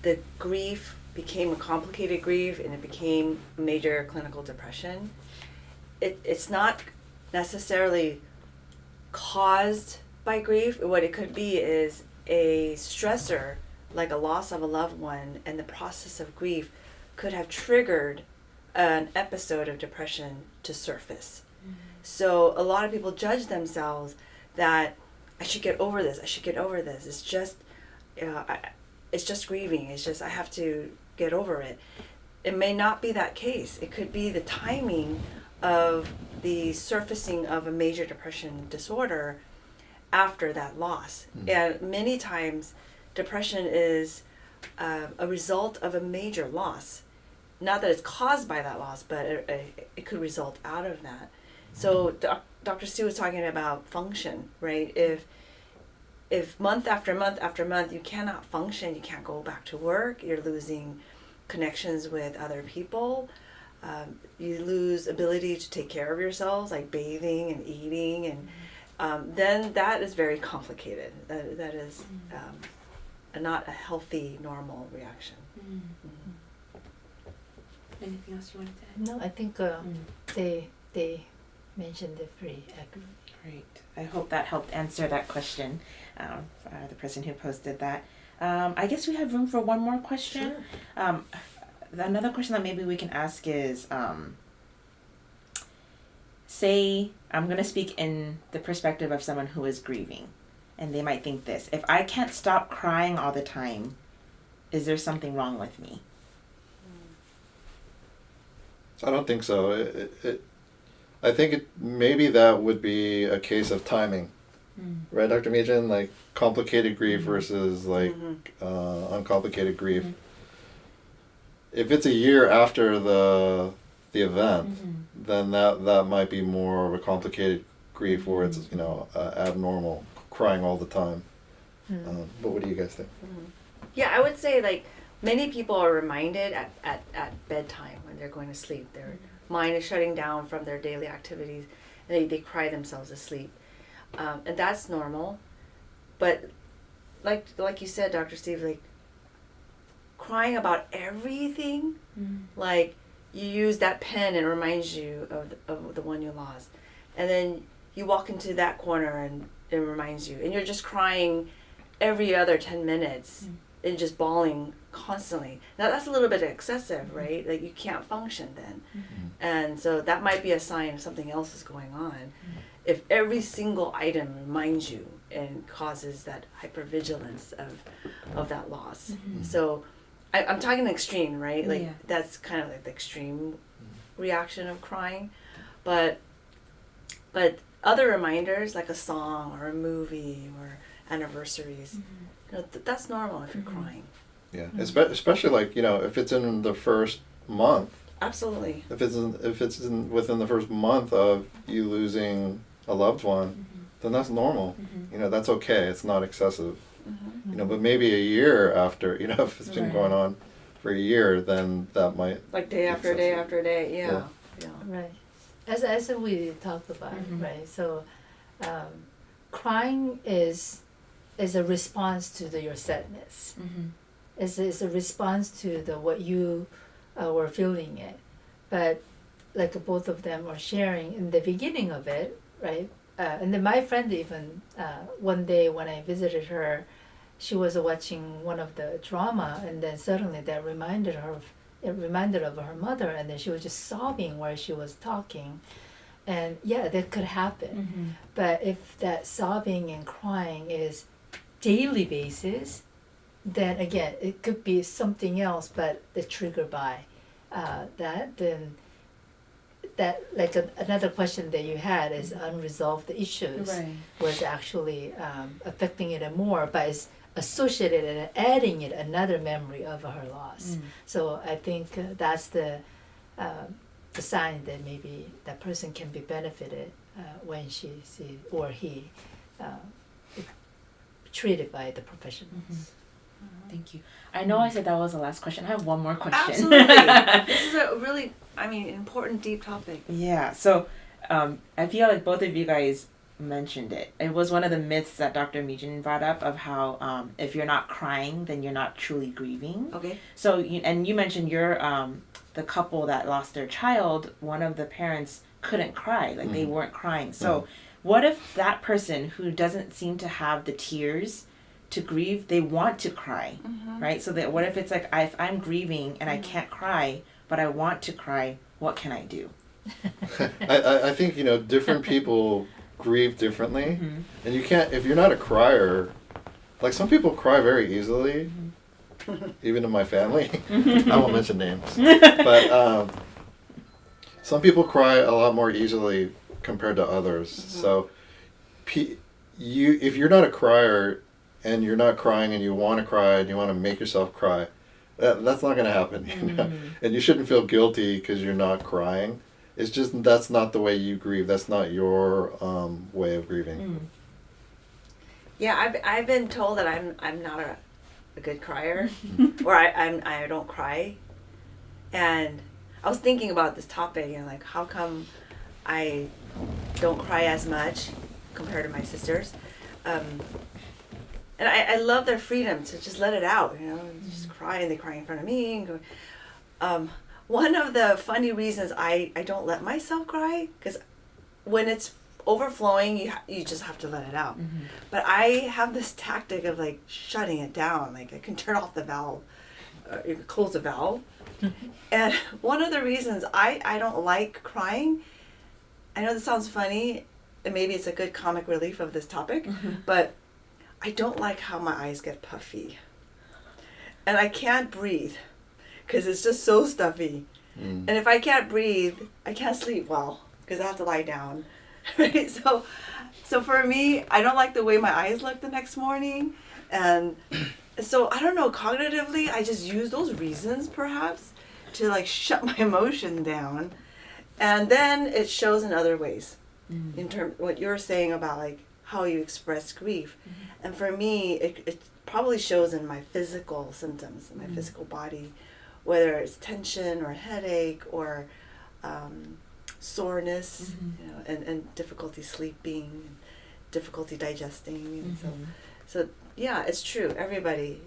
the grief became a complicated grief and it became major clinical depression. It's not necessarily caused by grief. What it could be is a stressor, like a loss of a loved one, and the process of grief could have triggered an episode of depression to surface. So a lot of people judge themselves that I should get over this. It's just, it's just grieving. It's just I have to get over it. It may not be that case. It could be the timing of the surfacing of a major depression disorder after that loss. And many times, depression is a result of a major loss. Not that it's caused by that loss, but it could result out of that. So Dr. Stu was talking about function, right? If month after month after month you cannot function, you can't go back to work, you're losing connections with other people, you lose ability to take care of yourselves, like bathing and eating, and then that is very complicated. That is not a healthy, normal reaction. Anything else you wanted to add? No, I think they mentioned it pretty accurately. Great. I hope that helped answer that question, the person who posted that. I guess we have room for one more question. Sure. Another question that maybe we can ask is, say, I'm going to speak in the perspective of someone who is grieving, and they might think this: if I can't stop crying all the time, is there something wrong with me? I don't think so. I think maybe that would be a case of timing, right, Dr. Mejan? Like complicated grief versus like uncomplicated grief. If it's a year after the event, then that might be more of a complicated grief where it's abnormal, crying all the time. But what do you guys think? Yeah, I would say like many people are reminded at bedtime when they're going to sleep. Their mind is shutting down from their daily activities, and they cry themselves asleep, and that's normal. But like you said, Dr. Steve, like crying about everything, like you use that pen and it reminds you of the one you lost, and then you walk into that corner and it reminds you, and you're just crying every other 10 minutes and just bawling constantly. Now that's a little bit excessive, right? Like you can't function then. And so that might be a sign something else is going on. if every single item reminds you and causes that hypervigilance of that loss. So I'm talking extreme, right? Like Yeah. that's kind of like the extreme reaction of crying, but other reminders like a song or a movie or anniversaries, you know, that's normal if you're crying. Yeah, especially like, you know, if it's in the first month. Absolutely. If it's within the first month of you losing a loved one, then that's normal. You know, that's okay. It's not excessive. You know, but maybe a year after, you know, if it's been Right. going on for a year, then that might Like day after day after day. Yeah. Right. As we talked about, right? So, crying is a response to your sadness. Is a response to the what you were feeling it, but like both of them are sharing in the beginning of it, right? And then my friend even one day when I visited her, she was watching one of the drama, and then suddenly that reminded her of her mother, and then she was just sobbing while she was talking. And yeah, that could happen. But if that sobbing and crying is daily basis, then again it could be something else, but the trigger by that, then that like another question that you had is unresolved issues Right. was actually affecting it more, but it's associated and adding it another memory of her loss. So I think that's the sign that maybe that person can be benefited when she or he treated by the professionals. Thank you. I know I said that was the last question. I have one more question. Absolutely. This is a really, important, deep topic. Yeah. So, I feel like both of you guys mentioned it. It was one of the myths that Dr. Meejin brought up of how if you're not crying, then you're not truly grieving. Okay. So, you mentioned your the couple that lost their child. One of the parents couldn't cry, like they weren't crying. So, what if that person who doesn't seem to have the tears to grieve, they want to cry, right? So that what if it's like if I'm grieving and I can't cry, but I want to cry, what can I do? I think, you know, different people grieve differently, and you can't, if you're not a crier, like some people cry very easily, even in my family. I won't mention names, but some people cry a lot more easily compared to others. So if you're not a crier and you're not crying and you want to cry and you want to make yourself cry, that's not going to happen. You know? And you shouldn't feel guilty because you're not crying. It's just that's not the way you grieve. That's not your way of grieving. Yeah, I've been told that I'm not a good crier, or I don't cry, and I was thinking about this topic and like how come I don't cry as much compared to my sisters. And I love their freedom to just let it out, you know, just cry, and they cry in front of me. And go, one of the funny reasons I don't let myself cry, because when it's overflowing, you just have to let it out. But I have this tactic of like shutting it down. Like I can turn off the valve, you can close the valve. And one of the reasons I don't like crying, I know this sounds funny, and maybe it's a good comic relief of this topic, but I don't like how my eyes get puffy. And I can't breathe because it's just so stuffy. And if I can't breathe, I can't sleep well because I have to lie down. Right? So for me, I don't like the way my eyes look the next morning. And so I don't know, cognitively, I just use those reasons perhaps to like shut my emotion down. And then it shows in other ways. In terms what you're saying about like how you express grief. And for me, it probably shows in my physical symptoms, in my physical body, whether it's tension or headache or soreness, you know, and difficulty sleeping, difficulty digesting. And so yeah, it's true. Everybody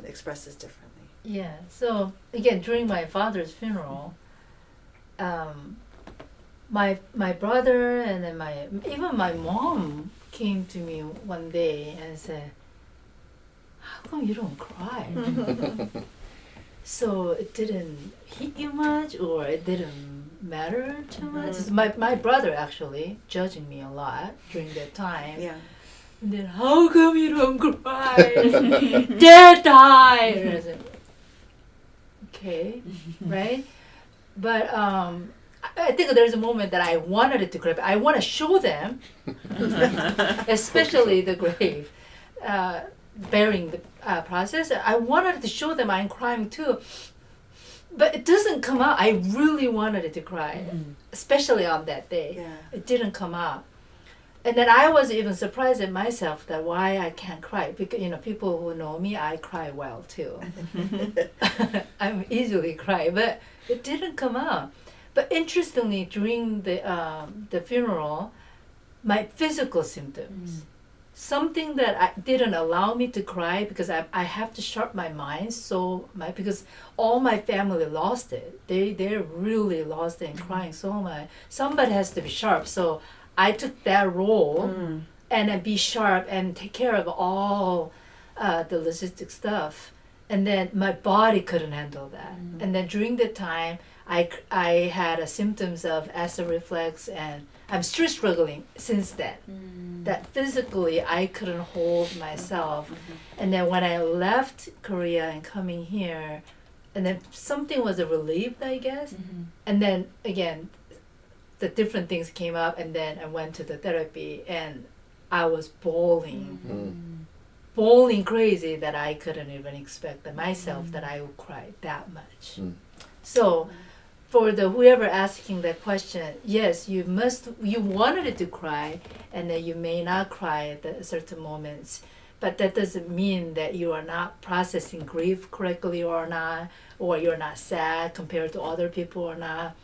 expresses differently. Yeah. So again, during my father's funeral, my brother and then even my mom came to me one day and said, "How come you don't cry?" So it didn't hit you much, or it didn't matter too much. It's my brother actually judging me a lot during that time. Yeah. And then, how come you don't cry? Dad died. And I said, okay, right? But I think there's a moment that I wanted it to cry. But I want to show them, especially the grave, bearing the process. I wanted to show them I'm crying too. But it doesn't come out. I really wanted it to cry, especially on that day. Yeah. It didn't come out. And then I was even surprised at myself that why I can't cry. Because, people who know me, I cry well too. I'm easily cry, but it didn't come out. But interestingly, during the funeral, my physical symptoms, something that I didn't allow me to cry because I have to sharp my mind because all my family lost it. They really lost it and crying so much. Somebody has to be sharp. So I took that role and then be sharp and take care of all the logistic stuff. And then my body couldn't handle that. And then during the time, I had symptoms of acid reflux, and I'm still struggling since then. That physically I couldn't hold myself. And then when I left Korea and coming here, and then something was a relief, I guess. And then again, the different things came up, and then I went to the therapy, and I was bawling crazy that I couldn't even expect myself that I would cry that much. So for the whoever asking that question, yes, you wanted it to cry, and then you may not cry at certain moments, but that doesn't mean that you are not processing grief correctly or not, or you're not sad compared to other people or not.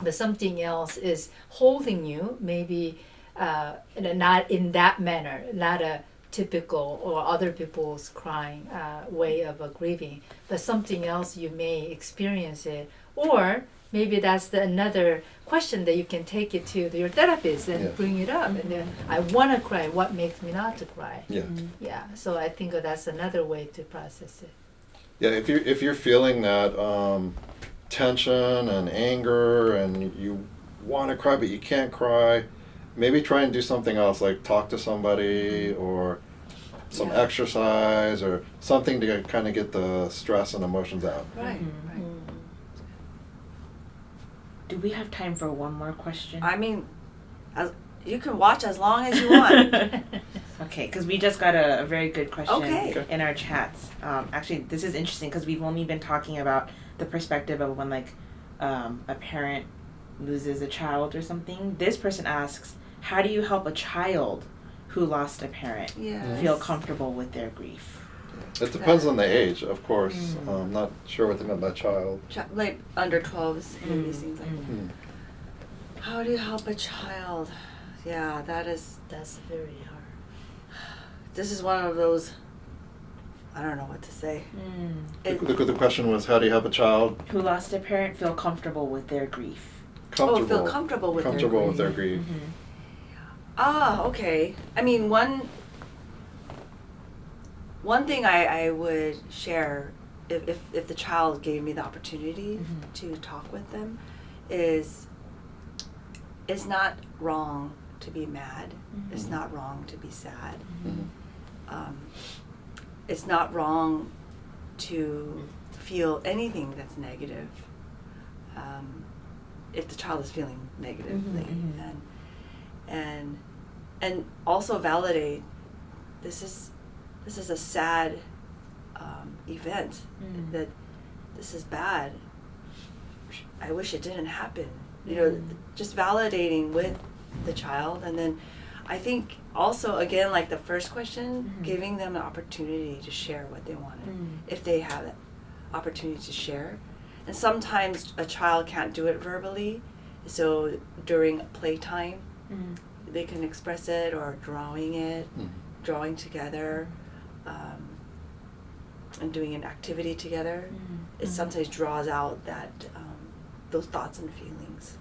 But something else is holding you, maybe not in that manner, not a typical or other people's crying way of grieving, but something else you may experience it. Or maybe that's another question that you can take it to your therapist and bring it up. And then, I want to cry. What makes me not to cry? Yeah. So I think that's another way to process it. Yeah, if you're feeling that tension and anger, and you want to cry but you can't cry, maybe try and do something else, like talk to somebody or some exercise or something to kind of get the stress and emotions out. Right. Do we have time for one more question? I mean, you can watch as long as you want. Okay, because we just got a very good question Okay. in our chats. Actually, this is interesting because we've only been talking about the perspective of when a parent loses a child or something. This person asks, how do you help a child who lost a parent feel comfortable with their grief? It depends on the age, of course. I'm not sure what they meant by child. Like under 12s, maybe things like that. How do you help a child? Yeah, that's very hard. This is one of those, I don't know what to say. The question was, how do you help a child who lost a parent feel comfortable with their grief? Feel comfortable with their grief. Okay. I mean, one thing I would share, if the child gave me the opportunity to talk with them, is it's not wrong to be mad. It's not wrong to be sad. It's not wrong to feel anything that's negative. If the child is feeling negatively, and also validate this is a sad event, that this is bad. I wish it didn't happen. Just validating with the child. And then I think also, again, like the first question, giving them an opportunity to share what they wanted, if they have that opportunity to share. And sometimes a child can't do it verbally, so during playtime, they can express it, or drawing together, and doing an activity together. It sometimes draws out that those thoughts and feelings.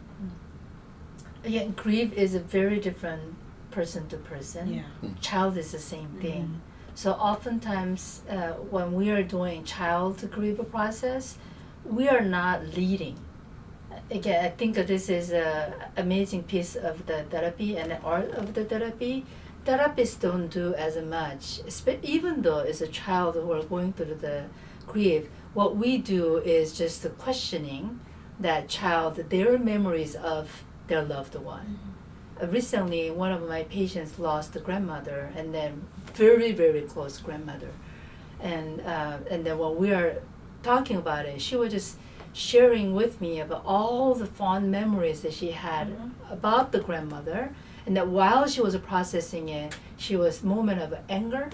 Again, grief is a very different person to person. Child is the same thing. So oftentimes, when we are doing child grief process, we are not leading. Again, I think this is a amazing piece of the therapy and the art of the therapy. Therapists don't do as much, even though it's a child who are going through the grief. What we do is just questioning that child, their memories of their loved one. Recently, one of my patients lost a grandmother, and then very, very close grandmother. And then when we are talking about it, she was just sharing with me about all the fond memories that she had about the grandmother, and that while she was processing it, she was moment of anger,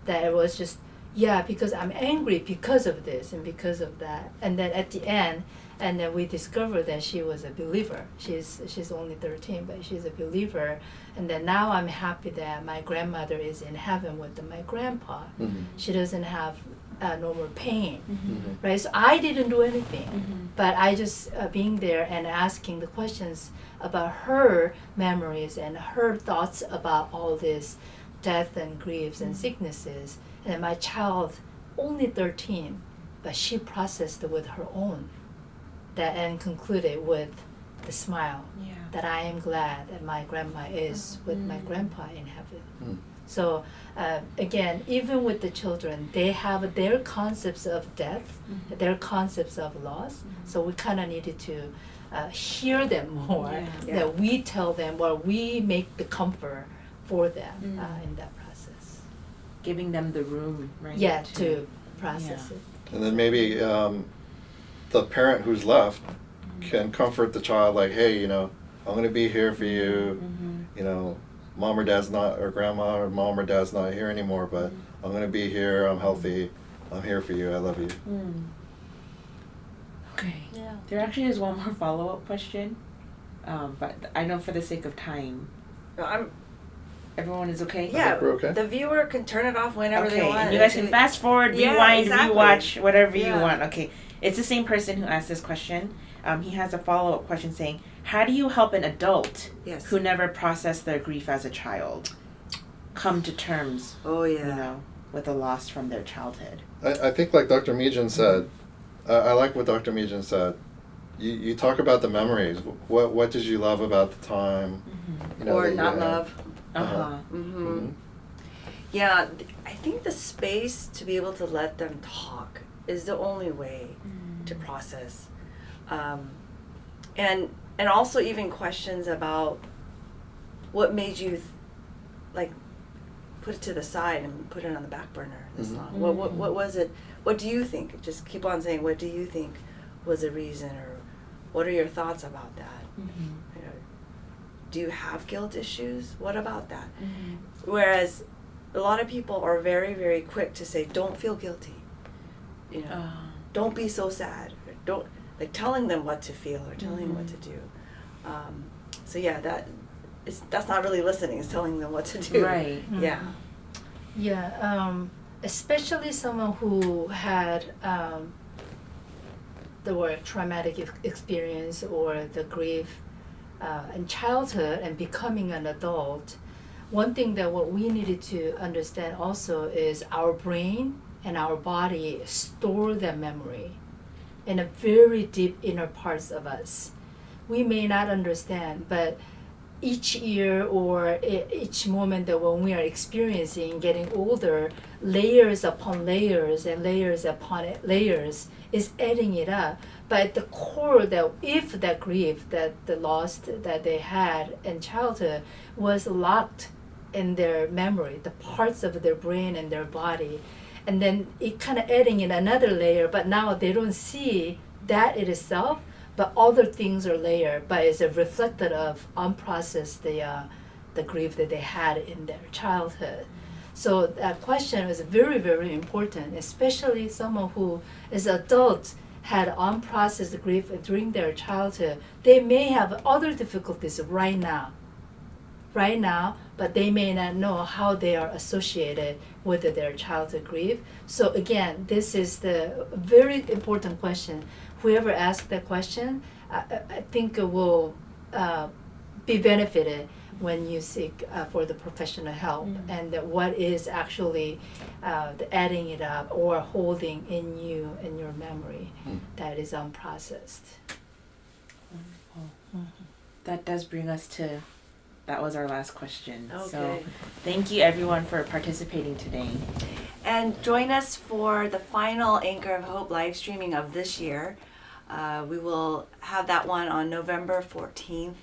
that it was just, yeah, because I'm angry because of this and because of that. And then at the end, and then we discovered that she was a believer. She's only 13, but she's a believer. And then now I'm happy that my grandmother is in heaven with my grandpa. She doesn't have no more pain, right? So I didn't do anything, but I just being there and asking the questions about her memories and her thoughts about all this death and griefs and sicknesses. And my child, only 13, but she processed it with her own, that and concluded with the smile that I am glad that my grandma is with my grandpa in heaven. So again, even with the children, they have their concepts of death, their concepts of loss. So we kind of needed to hear them more, that we tell them, or we make the comfort for them in that process. Giving them the room, right? Yeah, to process it. And then maybe the parent who's left can comfort the child, like, hey, you know, I'm going to be here for you. You know, mom or dad's not, or grandma or mom or dad's not here anymore, but I'm going to be here. I'm healthy. I'm here for you. I love you. Okay. Yeah. There actually is one more follow-up question, but I know for the sake of time, everyone is okay? Yeah, We're okay? the viewer can turn it off whenever Okay, they want. and you guys can fast forward, Yeah, rewind, exactly. rewatch, whatever you Yeah. want. Okay, it's the same person who asked this question. He has a follow-up question saying, how do you help an adult Yes. who never processed their grief as a child come to terms, Oh yeah. you know, with the loss from their childhood? I think like Dr. Mejan said, I like what Dr. Mejan said. You talk about the memories. What did you love about the time? You know, Or that you not had? love. Uh-huh. Yeah, I think the space to be able to let them talk is the only way to process, and also even questions about what made you like put it to the side and put it on the back burner this long. What was it? What do you think? Just keep on saying, what do you think was the reason, or what are your thoughts about that? You know, do you have guilt issues? What about that? Whereas a lot of people are very, very quick to say, don't feel guilty. You know, don't be so sad. Or don't, like, telling them what to feel or telling them what to do. So yeah, that's not really listening. It's telling them what to do. Right. Yeah. Yeah, especially someone who had the traumatic experience or the grief in childhood and becoming an adult. One thing that what we needed to understand also is our brain and our body store that memory in a very deep inner parts of us. We may not understand, but each year or each moment that when we are experiencing getting older, layers upon layers and layers upon layers is adding it up. But at the core, that if that grief, that the loss that they had in childhood was locked in their memory, the parts of their brain and their body, and then it kind of adding in another layer, but now they don't see that in itself, but other things are layered, but it's a reflected of unprocessed the grief that they had in their childhood. So that question is very, very important, especially someone who is adult had unprocessed grief during their childhood. They may have other difficulties right now, but they may not know how they are associated with their childhood grief. So again, this is the very important question. Whoever asked that question, I think will be benefited when you seek for the professional help, and that what is actually the adding it up or holding in you in your memory that is unprocessed. That does bring us to, that was our last question. So Okay. thank you everyone for participating today. And join us for the final Anchor of Hope live streaming of this year. We will have that one on November 14th,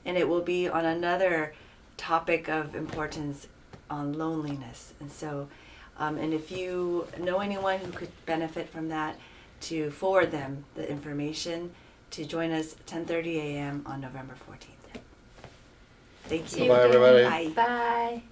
and it will be on another topic of importance on loneliness. And so, and if you know anyone who could benefit from that, to forward them the information to join us 10:30 a.m. on November 14th. Thank you. Bye, everybody. Bye. Bye.